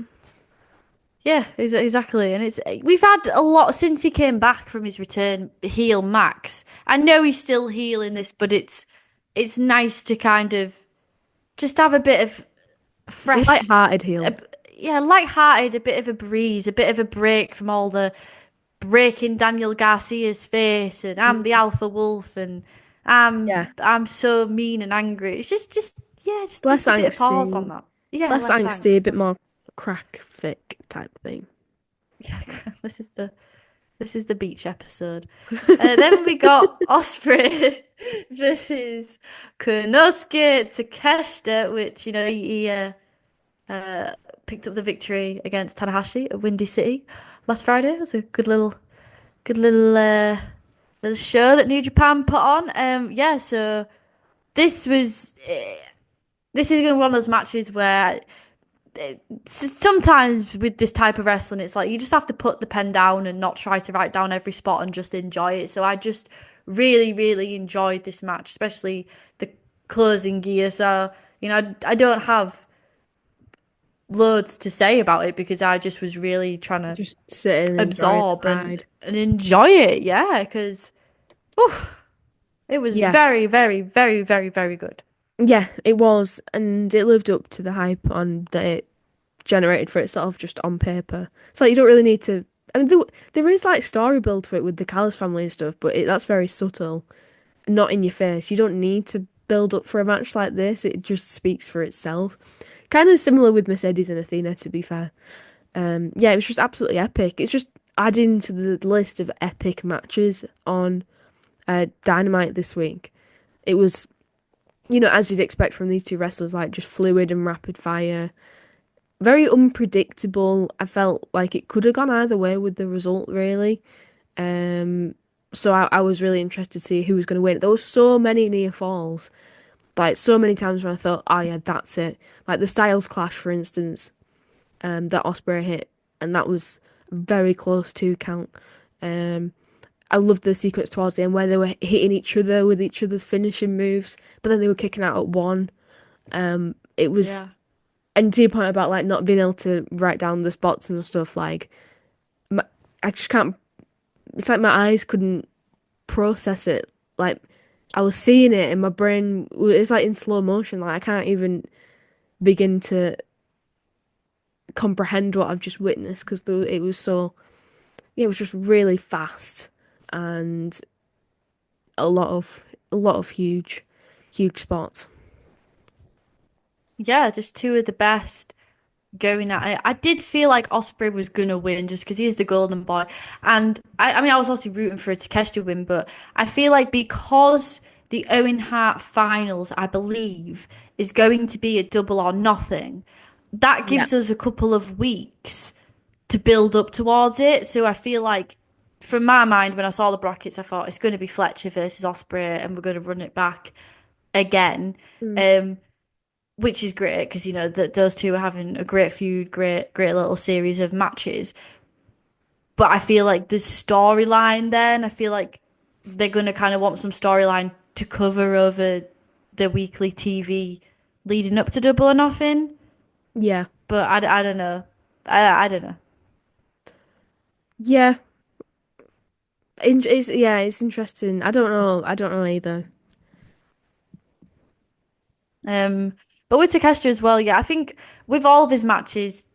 Yeah, exactly. And we've had a lot since he came back from his return, heel Max. I know he's still heel in this, but it's nice to kind of just have a bit of fresh, light-hearted heel. Light-hearted, a bit of a breeze, a bit of a break from all the breaking Daniel Garcia's face, and I'm the alpha wolf, and I'm so mean and angry. It's just less a bit of pause on that. Yeah, less angsty, a bit more crack-fic type thing. Yeah, this is the beach episode. Then we got Ospreay versus Konosuke Takeshita, which he picked up the victory against Tanahashi at Windy City last Friday. It was a good little show that New Japan put on. So this is going to be one of those matches where sometimes with this type of wrestling, it's like you just have to put the pen down and not try to write down every spot and just enjoy it. So I just really, really enjoyed this match, especially the closing gear. So, I don't have loads to say about it because I just was really trying to just sit and absorb and enjoy it. Yeah, because it was very, very, very, very, very good. Yeah, it was, and it lived up to the hype that it generated for itself just on paper. It's like you don't really need to. There is like story build to it with the Callis family and stuff, but that's very subtle, not in your face. You don't need to build up for a match like this. It just speaks for itself. Kind of similar with Mercedes and Athena, to be fair. It was just absolutely epic. It's just adding to the list of epic matches on Dynamite this week. It was, as you'd expect from these two wrestlers, like just fluid and rapid fire. Very unpredictable. I felt like it could have gone either way with the result, really. So I was really interested to see who was going to win. There were so many near falls. Like, so many times when I thought, oh yeah, that's it. Like the Styles Clash, for instance, that Ospreay hit. And that was very close to count. I loved the sequence towards the end where they were hitting each other with each other's finishing moves, but then they were kicking out at one. It was, and to your point about like not being able to write down the spots and stuff, like I just can't. It's like my eyes couldn't process it. Like I was seeing it in my brain. It's like in slow motion. Like I can't even begin to comprehend what I've just witnessed because it was so. Yeah, it was just really fast. And a lot of huge spots. Yeah, just two of the best going at it. I did feel like Ospreay was gonna win just because he's the golden boy, and I was also rooting for Takeshi to win, but I feel like because the Owen Hart finals, I believe, is going to be a double or nothing, that gives us a couple of weeks to build up towards it. So I feel like, from my mind, when I saw the brackets, I thought it's going to be Fletcher versus Ospreay, and we're going to run it back again, which is great because those two are having a great feud, great little series of matches. But I feel like the storyline, then I feel like they're going to kind of want some storyline to cover over the weekly TV leading up to Double or Nothing. Yeah. But I don't know. I don't know. Yeah. It's interesting. I don't know. I don't know either. But with Takeshita as well, yeah, I think with all of his matches,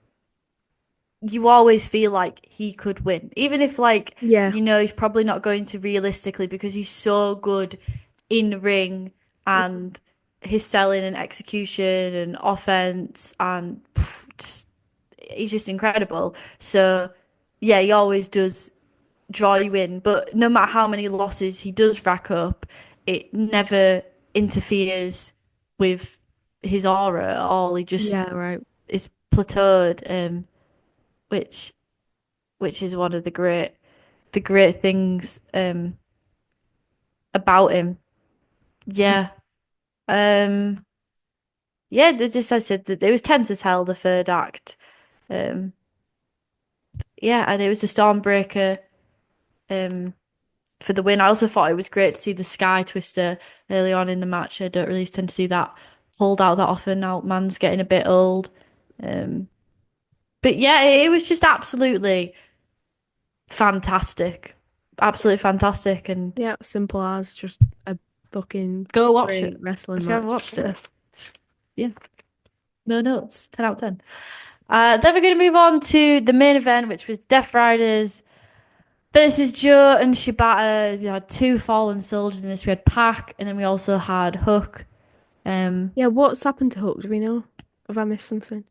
you always feel like he could win, even if like Yeah. he's probably not going to realistically because he's so good in ring and his selling and execution and offense and he's just incredible. So yeah, he always does draw you in, but no matter how many losses he does rack up, it never interferes with his aura at all. He Yeah, just right. is plateaued, which is one of the great things about him. Yeah. Um yeah, just as I said that it was tense as hell the third act. Um yeah, and it was a Stormbreaker um for the win. I also thought it was great to see the Sky Twister early on in the match. I don't really tend to see that pulled out that often now. Man's getting a bit old. Um but yeah, it was just absolutely fantastic. Absolutely fantastic. And Yeah, simple as just a fucking go watch great it wrestling if you haven't match. watched it. Yeah, no notes. 10 out of 10. Then we're going to move on to the main event, which was Death Riders versus Joe and Shibata. You had two fallen soldiers in this. We had Pac, and then we also had Hook. Yeah, what's happened to Hook? Do we know? Have I missed something?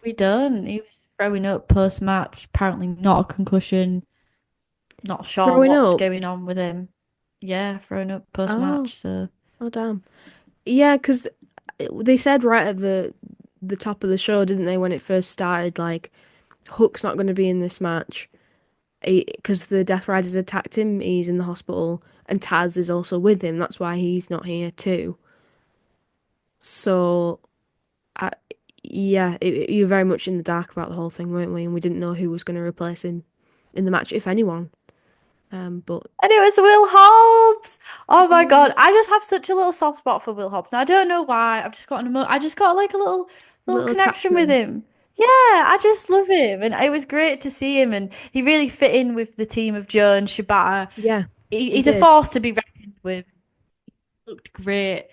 We done. He was throwing up post match. Apparently not a concussion. Not sure Throwing what's up? going on with him. Yeah, throwing up post Oh, match. So oh damn. Yeah, because they said right at the top of the show, didn't they, when it first started, like Hook's not going to be in this match because the Death Riders attacked him. He's in the hospital, and Taz is also with him. That's why he's not here too. So, I, yeah, you're very much in the dark about the whole thing, weren't we? And we didn't know who was going to replace him in the match, if anyone. But and it was Will Hobbs. Oh my God. I just have such a little soft spot for Will Hobbs. Now I don't know why. I've just got I just got like a little little connection with attachment. him. Yeah, I just love him. And it was great to see him and he really fit in with the team of Joe and Shibata. Yeah, he He's a did. force to be reckoned with. He looked great.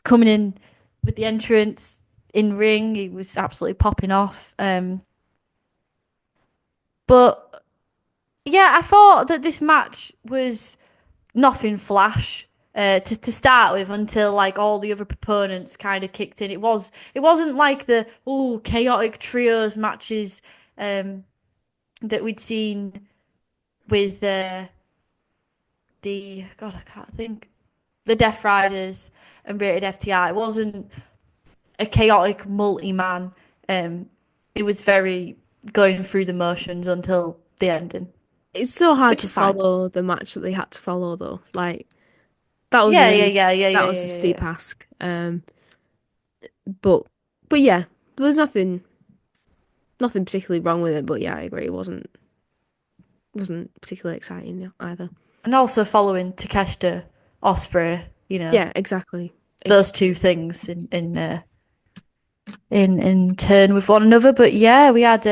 Coming in with the entrance in ring, he was absolutely popping off. But yeah, I thought that this match was nothing flash to start with until like all the other proponents kind of kicked in. It wasn't like the chaotic trios matches that we'd seen with the God, I can't think, the Death Riders and Rated FTR. It wasn't a chaotic multi-man. It was very going through the motions until the ending, It's so hard which to is fine. follow the match that they had to follow though. Like that was Yeah, yeah, really yeah, yeah, yeah, that was a yeah, steep yeah. ask. But yeah, there's nothing particularly wrong with it. But yeah, I agree. It wasn't particularly exciting either. And also following Takeshita Osprey, Yeah, exactly. those two things in turn with one another. But yeah, we had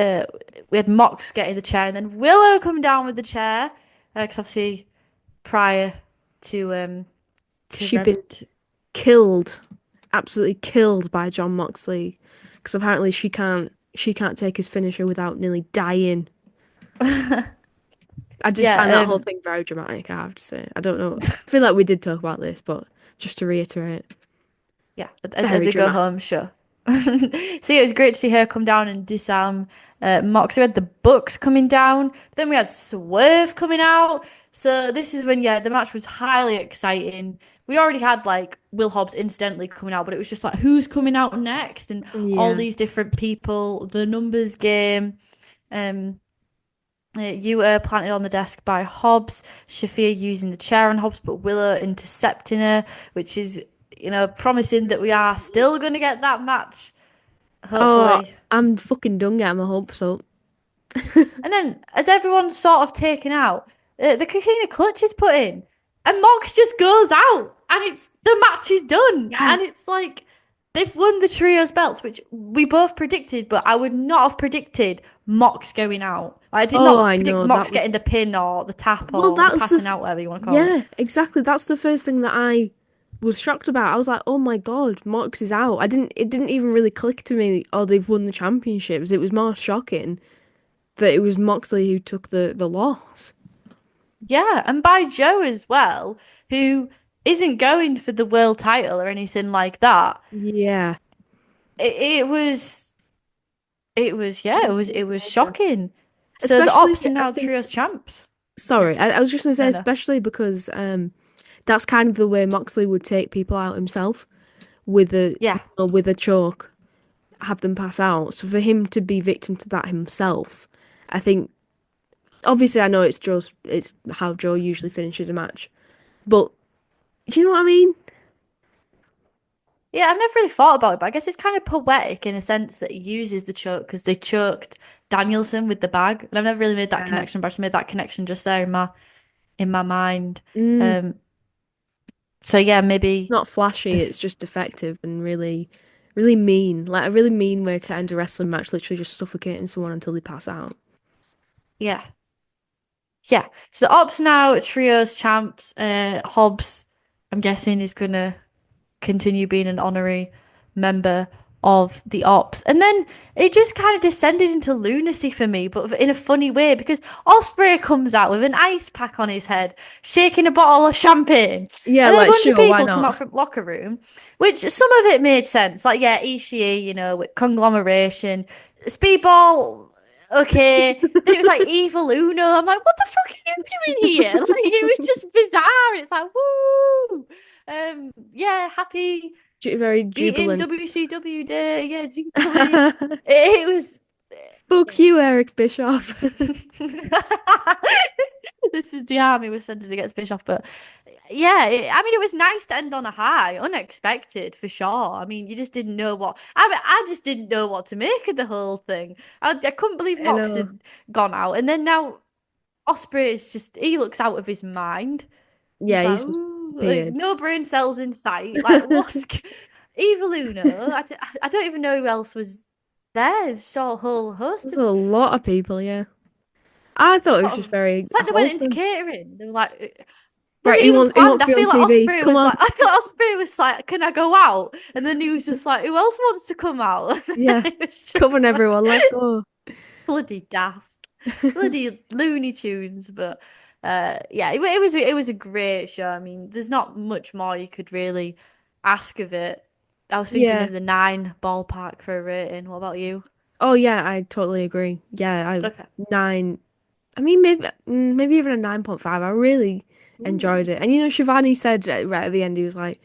Mox getting the chair, and then Willow coming down with the chair, because obviously prior to She'd been killed, absolutely killed by John Moxley, because apparently she can't take his finisher without nearly dying. I did find that yeah, whole thing very dramatic, I have to say. I don't know. I feel like we did talk about this, but just to reiterate, yeah, very they go dramatic. home, sure. So yeah, it was great to see her come down and disarm Mox. We had the Bucks coming down, but then we had Swerve coming out. So this is when the match was highly exciting. We already had like Will Hobbs incidentally coming out, but it was just like who's coming out next and all Yeah. these different people. The numbers game. You were planted on the desk by Hobbs, Shafir using the chair on Hobbs, but Willow intercepting her, which is, promising that we are still going to get that match, Oh, hopefully. I'm fucking done getting my hopes up. And then, as everyone's sort of taken out, the Coquina clutch is put in, and Mox just goes out. and it's the match is done, Yeah. and it's like they've won the trios belts, which we both predicted, but I would not have predicted Mox going out. I did not I predict know Mox that getting the pin or the tap Well, or the that's passing out, whatever you want to call it. yeah, exactly. That's the first thing that I was shocked about. I was like, "Oh my God, Mox is out." It didn't even really click to me, oh, they've won the championships. It was more shocking that it was Moxley who took the loss. Yeah, and by Joe as well, who isn't going for the world title or anything like that. Yeah. It was it was shocking. So the Especially, Ops are I now think, trios champs. sorry, I was just gonna say, No, no. especially because that's kind of the way Moxley would take people out himself with Yeah. with a choke, have them pass out. So for him to be victim to that himself, I think obviously I know it's how Joe usually finishes a match, but do you know what I mean? Yeah, I've never really thought about it, but I guess it's kind of poetic in a sense that he uses the choke because they choked Danielson with the bag. And I've never really made that connection, but I just made that connection just there in my mind. Mm, So yeah, maybe not flashy, it's just effective and really, really mean. Like a really mean way to end a wrestling match, literally just suffocating someone until they pass out. yeah. Yeah. So the Ops now trios champs. Hobbs, I'm guessing, is gonna continue being an honorary member of the Ops. And then it just kind of descended into lunacy for me, but in a funny way, because Ospreay comes out with an ice pack on his head, shaking a bottle of champagne. Yeah, And then like a bunch sure, of why people come not? out from the locker room, which some of it made sense. Like, yeah, Ishii, you know, with conglomeration. Speedball, okay. Then it was like Evil Uno. I'm like, what the fuck are you doing here? Like, it was just bizarre. It's like, woo! Yeah, happy Very beating jubilant. WCW Day. Yeah, jubilee. It was. Fuck you, Eric Bischoff. This is the army we're sending against Bischoff, but yeah, I mean, it was nice to end on a high, unexpected for sure. I mean, you just didn't know what. I mean, I just didn't know what to make of the whole thing. I couldn't believe I Mox know. had gone out, and then now Osprey is just—he looks out of his mind. He's Yeah, like, he's just ooh, like, appeared. no brain cells in sight. Like, what's Evil Uno? I don't even know who else was there. Just saw a whole host There's of. a lot of people, yeah. I thought it was just very It's like they went into wholesome. catering. They were like, was Right, it even he planned? wants to I be on feel like TV. Osprey Come was on. like, I feel like Osprey was like, can I go out? And then he was just like, who else wants to come out? Yeah. It was Come on, just everyone, let's go. bloody daft, bloody Looney Tunes. But yeah, it was a great show. I mean, there's not much more you could really ask of it. I was thinking Yeah. in the 9 ballpark for a rating. What about you? Oh yeah, I totally agree. Yeah, Okay. 9. I mean, maybe even a 9.5. I really enjoyed it. And you know, Shivani said right at the end, he was like,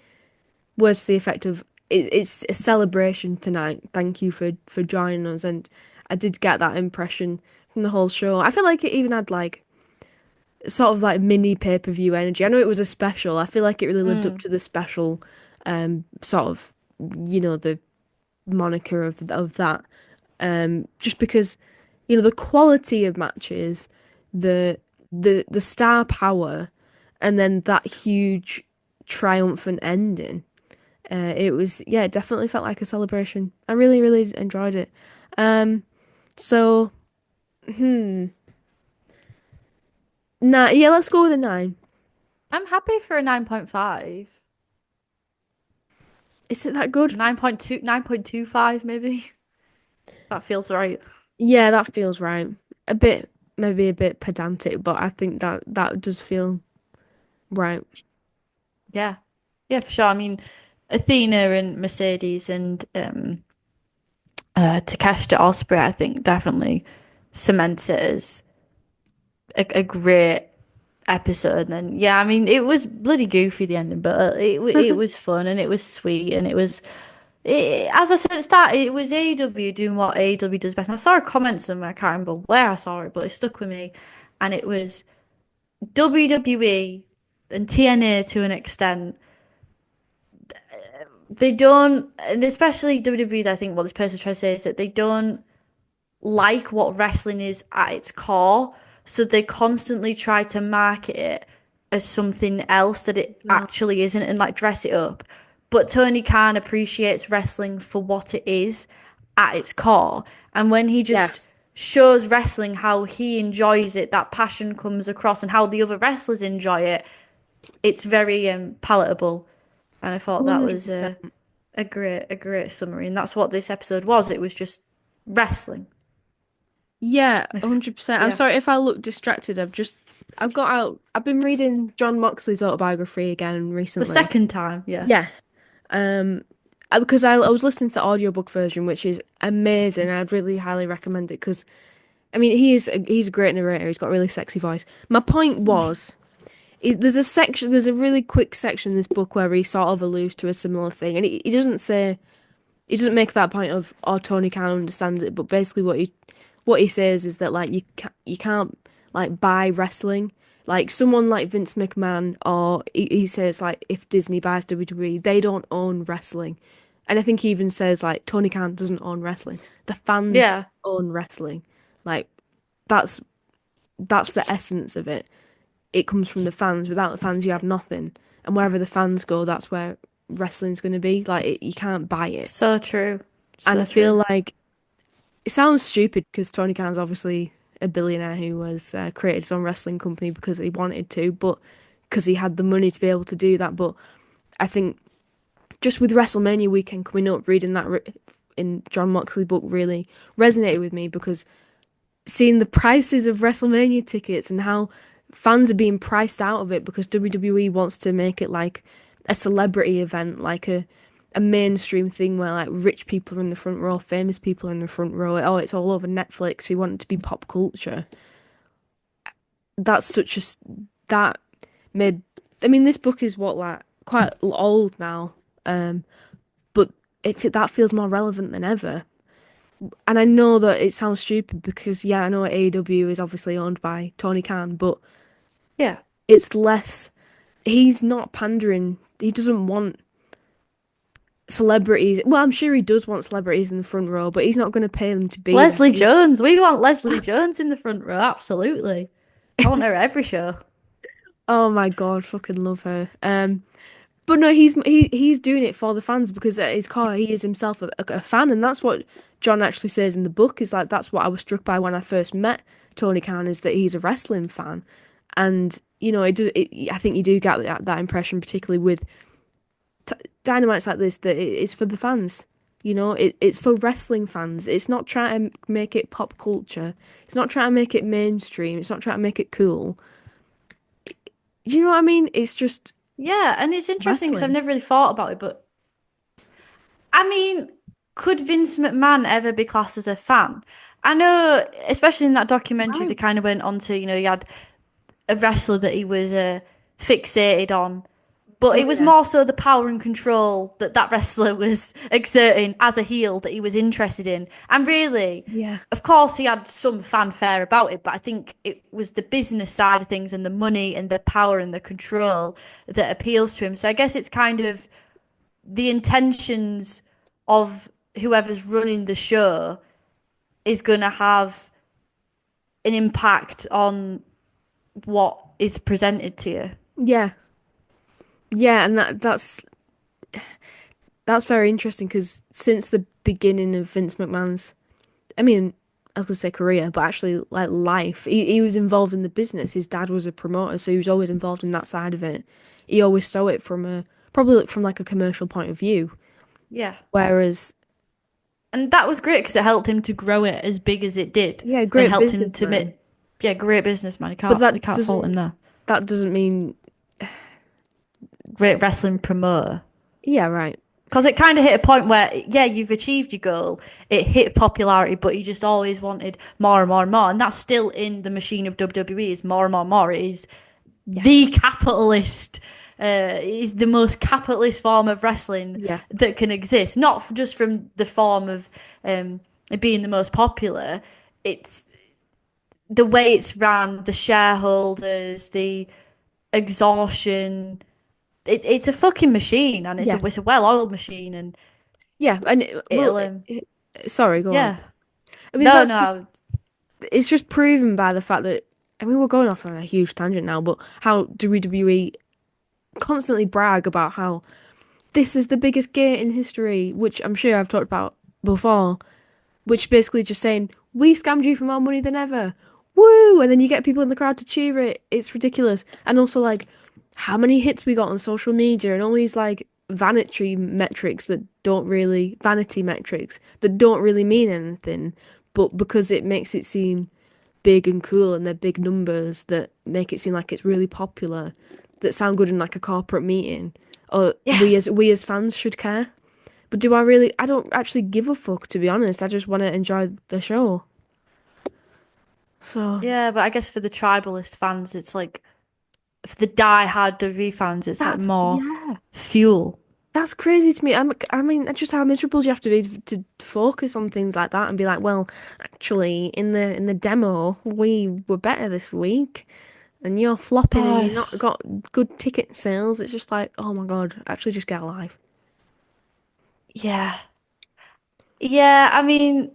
"Words to the effect of it's a celebration tonight. Thank you for joining us." And I did get that impression from the whole show. I feel like it even had like sort of like mini pay-per-view energy. I know it was a special. I feel like it really lived up to the special, sort of, you know, the moniker of that. Just because, you know, the quality of matches, the star power, and then that huge triumphant ending. It was, yeah, it definitely felt like a celebration. I really, really enjoyed it. So, yeah, let's go with a 9. I'm happy for a 9.5. Is it that good? 9.2, 9.25 maybe. That feels right. Yeah, that feels right. A bit, maybe a bit pedantic, but I think that does feel right. Yeah. Yeah, for sure. I mean, Athena and Mercedes and Takeshita Osprey, I think, definitely cements it as a great episode. And yeah, I mean, it was bloody goofy the ending, but it was fun and it was sweet and it was. As I said at the start, it was AEW doing what AEW does best. And I saw a comment somewhere, I can't remember where I saw it, but it stuck with me. And it was WWE and TNA to an extent. They don't, and especially WWE, I think what this person trying to say is that they don't like what wrestling is at its core. So they constantly try to market it as something else that it No. actually isn't and like dress it up. But Tony Khan appreciates wrestling for what it is at its core. And when he just Yes. shows wrestling how he enjoys it, that passion comes across, and how the other wrestlers enjoy it, it's very palatable. And I thought that was 100%. a great summary. And that's what this episode was. It was just wrestling. Yeah, 100%. I'm Yeah. sorry if I look distracted. I've been reading John Moxley's autobiography again The recently. second time, yeah. Yeah. Um, because I was listening to the audiobook version, which is amazing. I'd really highly recommend it because, I mean, he's a great narrator. He's got a really sexy voice. My point was, there's a really quick section in this book where he sort of alludes to a similar thing, and he doesn't make that point of, oh, Tony Khan understands it, but basically what he says is that like you can't like buy wrestling. Like someone like Vince McMahon, or he says like if Disney buys WWE, they don't own wrestling. And I think he even says like Tony Khan doesn't own wrestling. The fans Yeah. own wrestling. Like that's the essence of it. It comes from the fans. Without the fans, you have nothing. And wherever the fans go, that's where wrestling's going to be. Like you can't buy it. So true. So And I true. feel like it sounds stupid because Tony Khan's obviously a billionaire who has created his own wrestling company because he wanted to, but because he had the money to be able to do that. But I think just with WrestleMania weekend coming up, reading that in John Moxley book really resonated with me because seeing the prices of WrestleMania tickets and how fans are being priced out of it because WWE wants to make it like a celebrity event, like a mainstream thing where like rich people are in the front row, famous people are in the front row. Oh, it's all over Netflix. We want it to be pop culture. That's such a that made. I mean, this book is what like quite old now, but that feels more relevant than ever. And I know that it sounds stupid because yeah, I know AEW is obviously owned by Tony Khan, but Yeah. it's less. He's not pandering. He doesn't want celebrities. Well, I'm sure he does want celebrities in the front row, but he's not going to pay them to be Leslie there. Jones. We want Leslie Jones in the front row. Absolutely. I want her every show. Oh my God, fucking love her. But no, he's doing it for the fans because at his core, he is himself a fan, and that's what John actually says in the book. Is like that's what I was struck by when I first met Tony Khan is that he's a wrestling fan, and you know, I think you do get that impression, particularly with Dynamites like this, that it's for the fans. You know, it's for wrestling fans. It's not trying to make it pop culture. It's not trying to make it mainstream. It's not trying to make it cool. You know what I mean? It's just Yeah, and it's interesting because I've wrestling. never really thought about it, but I mean, could Vince McMahon ever be classed as a fan? I know, especially in that documentary, they Right. kind of went on to, he had a wrestler that he was fixated on, but it was Yeah. more so the power and control that that wrestler was exerting as a heel that he was interested in. And really, Yeah. of course, he had some fanfare about it, but I think it was the business side of things and the money and the power and the control that appeals to him. So I guess it's kind of the intentions of whoever's running the show is going to have an impact on what is presented to you. Yeah. Yeah, and that's very interesting because since the beginning of Vince McMahon's, I mean, I was gonna say career, but actually like life, he was involved in the business. His dad was a promoter, so he was always involved in that side of it. He always saw it probably from like a commercial point of view. Yeah. Whereas, And that was great because it helped him to grow it as big as it did. yeah, And great helped him to businessman. make, yeah, great businessman. You But can't, you can't fault him there. that doesn't mean, Great wrestling promoter. yeah, right. Because it kind of hit a point where, yeah, you've achieved your goal. It hit popularity, but you just always wanted more and more and more. And that's still in the machine of WWE is more and more and more. It is the capitalist, is the most capitalist form of wrestling Yeah. that can exist. Not just from the form of it being the most popular. It's the way it's ran, the shareholders, the exhaustion. It's a fucking machine, and Yes. it's a well-oiled machine, and Yeah, and sorry, go on. yeah. I mean, No, that's no, just, it's just proven by the fact that I mean, we're going off on a huge tangent now, but how WWE constantly brag about how this is the biggest gate in history, which I'm sure I've talked about before, which basically just saying, we scammed you for more money than ever. Woo! And then you get people in the crowd to cheer it. It's ridiculous. And also, like, how many hits we got on social media and all these, like, vanity metrics that don't really mean anything, but because it makes it seem big and cool and they're big numbers that make it seem like it's really popular, that sound good in like a corporate meeting, or Yeah. we as fans should care. But do I really? I don't actually give a fuck, to be honest. I just want to enjoy the show. So Yeah, but I guess for the tribalist fans, it's like for the die-hard WWE fans, it's like that's more yeah. fuel. That's crazy to me. I mean, just how miserable do you have to be to focus on things like that and be like, well, actually, in the demo, we were better this week, and you're flopping and you're not Oh, got good ticket sales. It's just like, oh my God, actually, just get a life. yeah. Yeah, I mean,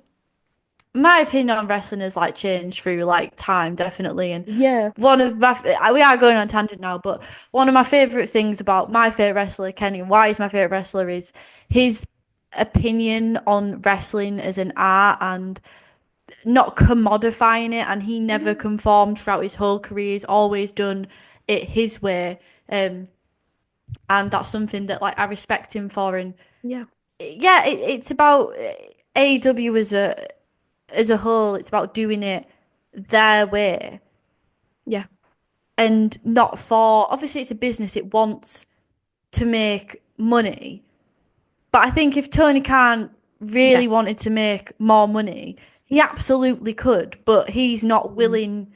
my opinion on wrestling has like changed through like time, definitely. And Yeah. one of my, we are going on a tangent now, but one of my favorite things about my favorite wrestler, Kenny, and why he's my favorite wrestler is his opinion on wrestling as an art and not commodifying it. And he never conformed throughout his whole career. He's always done it his way. And that's something that like I respect him for. And Yeah. yeah, it's about AEW as a whole. It's about doing it their way Yeah. and not for. Obviously, it's a business. It wants to make money, but I think if Tony Khan Yeah. really wanted to make more money, he absolutely could. But he's not willing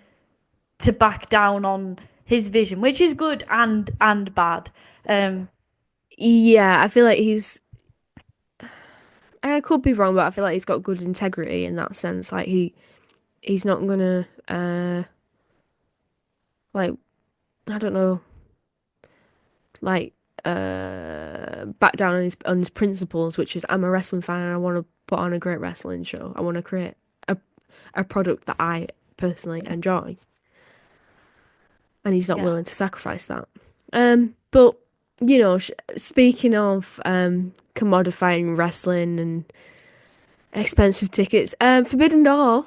to back down on his vision, which is good and bad. Um, Yeah, I feel like I could be wrong, but I feel like he's got good integrity in that sense. Like he's not gonna like I don't know, like back down on his principles, which is I'm a wrestling fan and I want to put on a great wrestling show. I want to create a a product that I personally enjoy, and he's not yeah. willing to sacrifice that. But speaking of commodifying wrestling and expensive tickets, Forbidden Door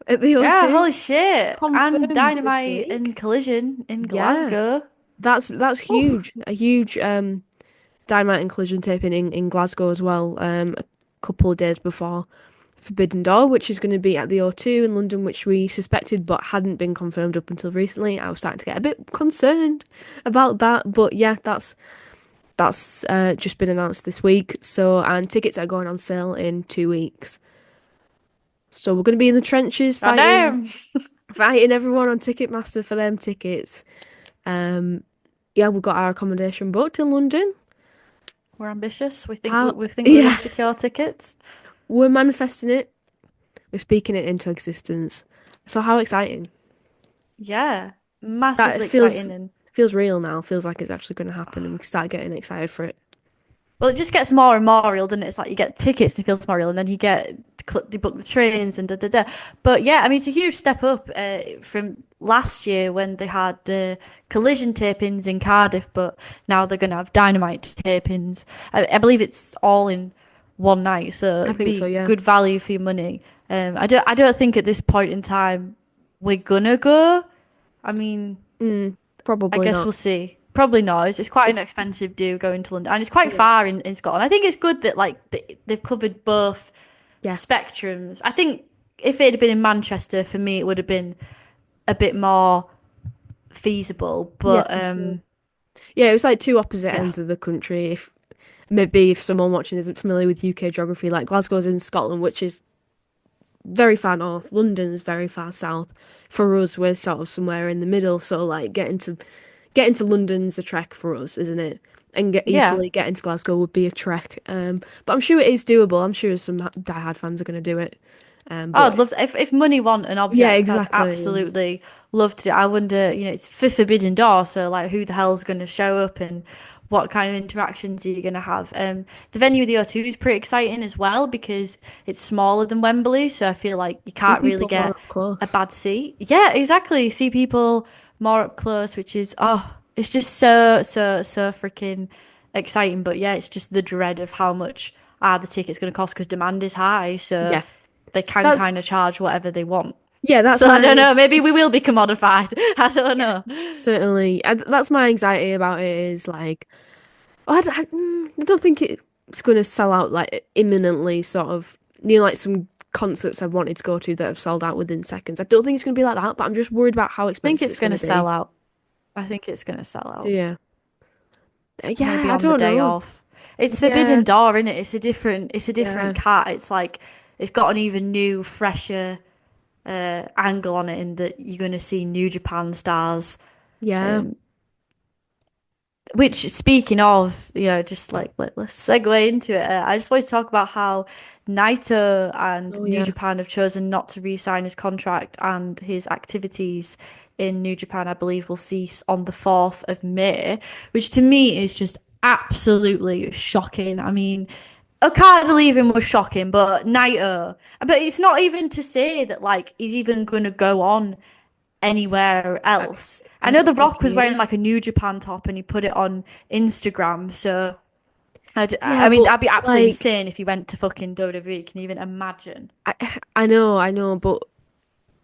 at the Yeah, O2 holy shit. And confirmed this Dynamite and week. Collision in Yeah, Glasgow. that's Oof. huge. A huge Dynamite and Collision taping in Glasgow as well. A couple of days before Forbidden Door, which is going to be at the O2 in London, which we suspected but hadn't been confirmed up until recently. I was starting to get a bit concerned about that, but yeah, that's just been announced this week. So, and tickets are going on sale in 2 weeks. So we're going to be in the trenches God damn. fighting everyone on Ticketmaster for them tickets. Yeah, we've got our accommodation booked in London. We're ambitious. We think How? we think we're Yeah, gonna secure tickets. we're manifesting it. We're speaking it into existence. So how exciting! Yeah. It Massively feels exciting and feels real now. Feels like it's actually going to happen, and we can start getting excited for it. well, it just gets more and more real, doesn't it? It's like you get tickets and it feels more real, and then you get they book the trains and da da da. But yeah, I mean, it's a huge step up from last year when they had the Collision tapings in Cardiff, but now they're going to have Dynamite tapings. I believe it's all in one night, so I it'd think so. be Yeah. good value for your money. I don't think at this point in time we're gonna go. I mean, I Probably guess not. we'll see. Probably not. It's quite an It's expensive do going to London, and it's quite yeah. far in Scotland. I think it's good that like they've covered both Yes. spectrums. I think if it had been in Manchester, for me, it would have been a bit more feasible. Yeah, But for sure. Yeah, it was like two opposite yeah, ends of the country. If someone watching isn't familiar with UK geography, like Glasgow's in Scotland, which is very far north. London's very far south. For us, we're sort of somewhere in the middle. So like getting to London's a trek for us, isn't it? And yeah. equally getting to Glasgow would be a trek. But I'm sure it is doable. I'm sure some diehard fans are going to do it. Oh, I'd But love to, if money want an yeah, object, I'd exactly. absolutely love to do it. I wonder, it's for Forbidden Door, so like who the hell's going to show up and what kind of interactions are you going to have. The venue of the O2 is pretty exciting as well because it's smaller than Wembley, so I feel like you See can't really people more get up a close. bad seat. Yeah, exactly. See people more up close, which is it's just so freaking exciting. But yeah, it's just the dread of how much are the tickets going to cost because demand is high, so Yeah, they can that's kind of charge whatever they want. yeah, that's So I don't my know. Maybe we will be commodified. I don't know. certainly. That's my anxiety about it is like, I don't think it's going to sell out like imminently. Sort of, like some concerts I've wanted to go to that have sold out within seconds. I don't think it's going to be like that, but I'm just worried about how I think expensive it's it's going going to to sell be. out. I think it's going to sell out. Yeah, yeah, Maybe I on the don't day know. off. It's Yeah, Forbidden Door, isn't it? It's a different yeah, cat. It's like it's got an even new, fresher angle on it in that you're going to see New Japan stars. yeah. Um, which, speaking of, just like let's segue into it. I just wanted to talk about how Naito and Oh New yeah, Japan have chosen not to re-sign his contract, and his activities in New Japan, I believe, will cease on the 4th of May, which to me is just absolutely shocking. I mean, Okada leaving was shocking, but Naito, but it's not even to say that like he's even going to go on anywhere I, else. I I know don't The think Rock was he wearing like is. a New Japan top and he put it on Instagram. So Yeah, I mean, but that'd be absolutely like, insane if he went to fucking WWE. Can you even imagine? I know, but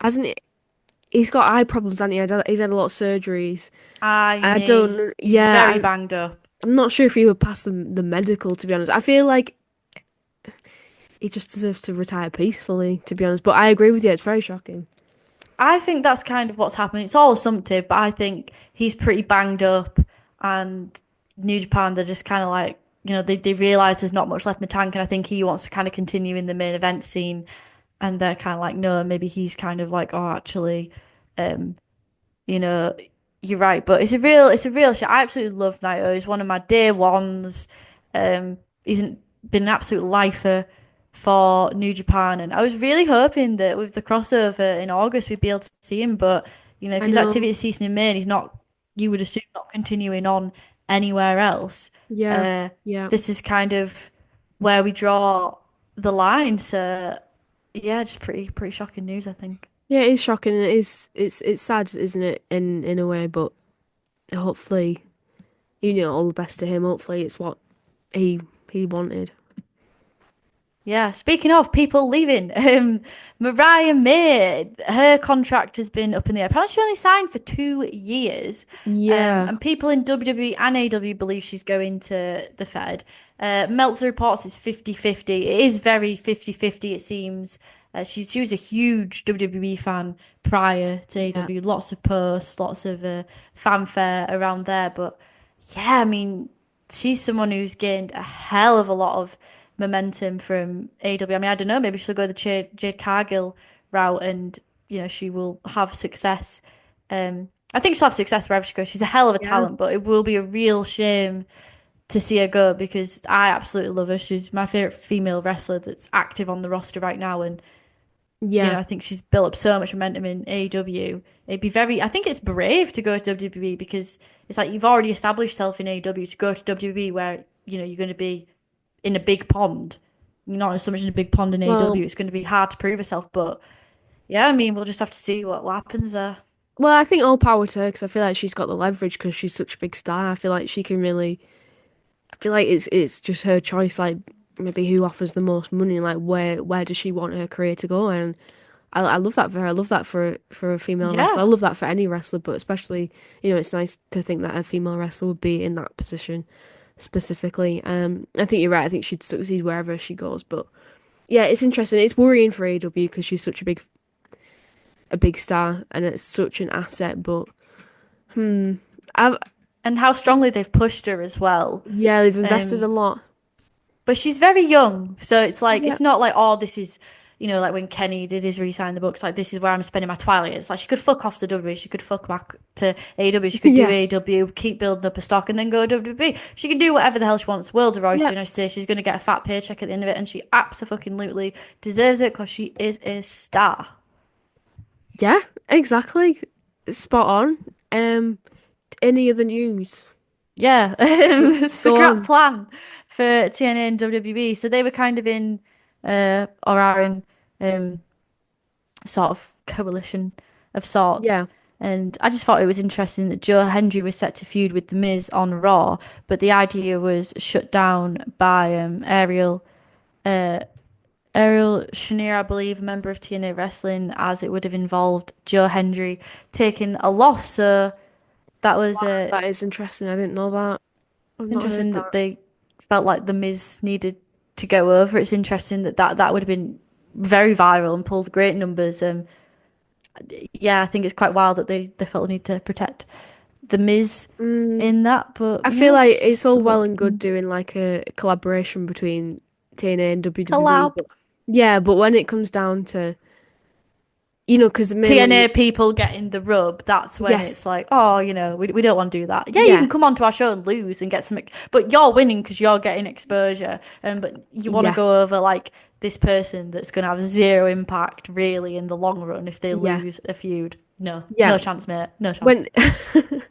hasn't it? He's got eye problems, hasn't he? He's had a lot of surgeries. I I knee. don't. He's Yeah, very banged up. I'm not sure if he would pass the medical. To be honest, I feel like he just deserves to retire peacefully. To be honest, but I agree with you. It's very shocking. I think that's kind of what's happening. It's all assumptive, but I think he's pretty banged up, and New Japan, they're just kind of like, they realise there's not much left in the tank, and I think he wants to kind of continue in the main event scene, and they're kind of like, no, maybe he's kind of like, oh, actually, um, you know, you're right, but it's a real shit. I absolutely love Naito. He's one of my day ones. He's been an absolute lifer for New Japan, and I was really hoping that with the crossover in August we'd be able to see him. But if I his know. activity is ceasing in May, and he's not, you would assume not continuing on anywhere else. Yeah, Uh, yeah, this is kind of where we draw the line. So yeah, just pretty shocking news, I think. yeah. It's shocking. It is. It's sad, isn't it? In a way, but hopefully, all the best to him. Hopefully, it's what he he wanted. Yeah, speaking of people leaving, Mariah May, her contract has been up in the air. Apparently, she only signed for 2 years. Yeah, And people in WWE and AEW believe she's going to the Fed. Meltzer reports it's 50-50. It is very 50-50, it seems. She was a huge WWE fan prior to yeah, AEW. Lots of posts, lots of fanfare around there. But yeah, I mean, she's someone who's gained a hell of a lot of momentum from AEW. I mean, I don't know, maybe she'll go the Jade Cargill route and, she will have success. I think she'll have success wherever she goes. She's a hell of a yeah, talent, but it will be a real shame to see her go because I absolutely love her. She's my favorite female wrestler that's active on the roster right now. And, yeah. I think she's built up so much momentum in AEW. I think it's brave to go to WWE because it's like you've already established yourself in AEW to go to WWE where, you're going to be in a big pond. You're not so much in a big pond in Well, AEW. It's going to be hard to prove herself. But yeah, I mean, we'll just have to see what happens there. well, I think all power to her because I feel like she's got the leverage because she's such a big star. I feel like she can really. I feel like it's just her choice. Like maybe who offers the most money. Like where does she want her career to go? And I love that for her. I love that for a female wrestler. I Yeah. love that for any wrestler, but especially it's nice to think that a female wrestler would be in that position specifically. I think you're right. I think she'd succeed wherever she goes. But yeah, it's interesting. It's worrying for AEW because she's such a big star and it's such an asset. But I've And how strongly they've pushed her as well. yeah, they've invested a Um, lot. but she's very young. So it's like, Yeah, it's not like, oh, this is, like when Kenny did his re-sign the books, like this is where I'm spending my twilight. It's like she could fuck off to WWE, she could fuck back to AEW, she could do yeah, AEW, keep building up a stock, and then go to WWE. She can do whatever the hell she wants. World's a oyster, yeah, and I say she's going to get a fat paycheck at the end of it, and she absolutely deserves it because she is a star. yeah. Exactly. Spot on. Any other news? Yeah, Go on. scrap plan for TNA and WWE. So they were kind of in, or are in, sort of coalition of Yeah. sorts. And I just thought it was interesting that Joe Hendry was set to feud with The Miz on Raw, but the idea was shut down by Ariel Shanier, I believe, a member of TNA Wrestling, as it would have involved Joe Hendry taking a loss. So that was That is interesting. I didn't know that. I've not heard interesting that. that they felt like The Miz needed to go over. It's interesting that would have been very viral and pulled great numbers. Yeah, I think it's quite wild that they felt the need to protect The Miz in that. But I feel yeah, like it's all well and good fun. doing like a collaboration between TNA and WWE. Collab. But yeah, but when it comes down to, you know, because mainly, TNA people getting the rub, that's when yes, it's like, oh, we don't want to do that. Yeah, you yeah, can come onto our show and lose and get some, but you're winning because you're getting exposure. But you want to yeah, go over like this person that's going to have zero impact really in the long run if they yeah, lose a feud. No, yeah. no chance, mate. No chance. When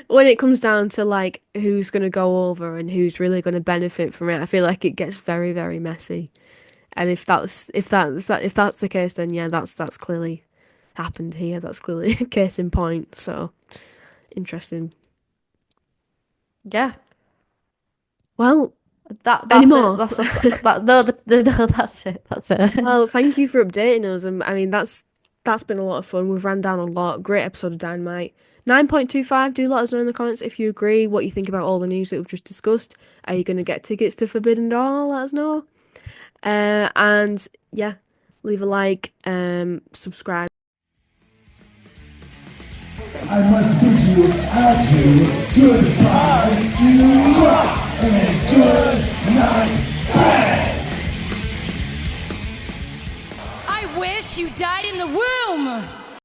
when it comes down to like who's gonna go over and who's really gonna benefit from it, I feel like it gets very, very messy. And if that's the case, then yeah, that's clearly happened here. That's clearly a case in point. So interesting. Yeah, Well, that's it. anymore. That no, no, that's it. That's it. Well, thank you for updating us. And I mean, that's been a lot of fun. We've ran down a lot. Great episode of Dynamite. 9.25. Do let us know in the comments if you agree, what you think about all the news that we've just discussed. Are you going to get tickets to Forbidden Door? Let us know. And yeah, leave a like, subscribe. I must bid you adieu, goodbye, and good night, bad. I wish you died in the womb!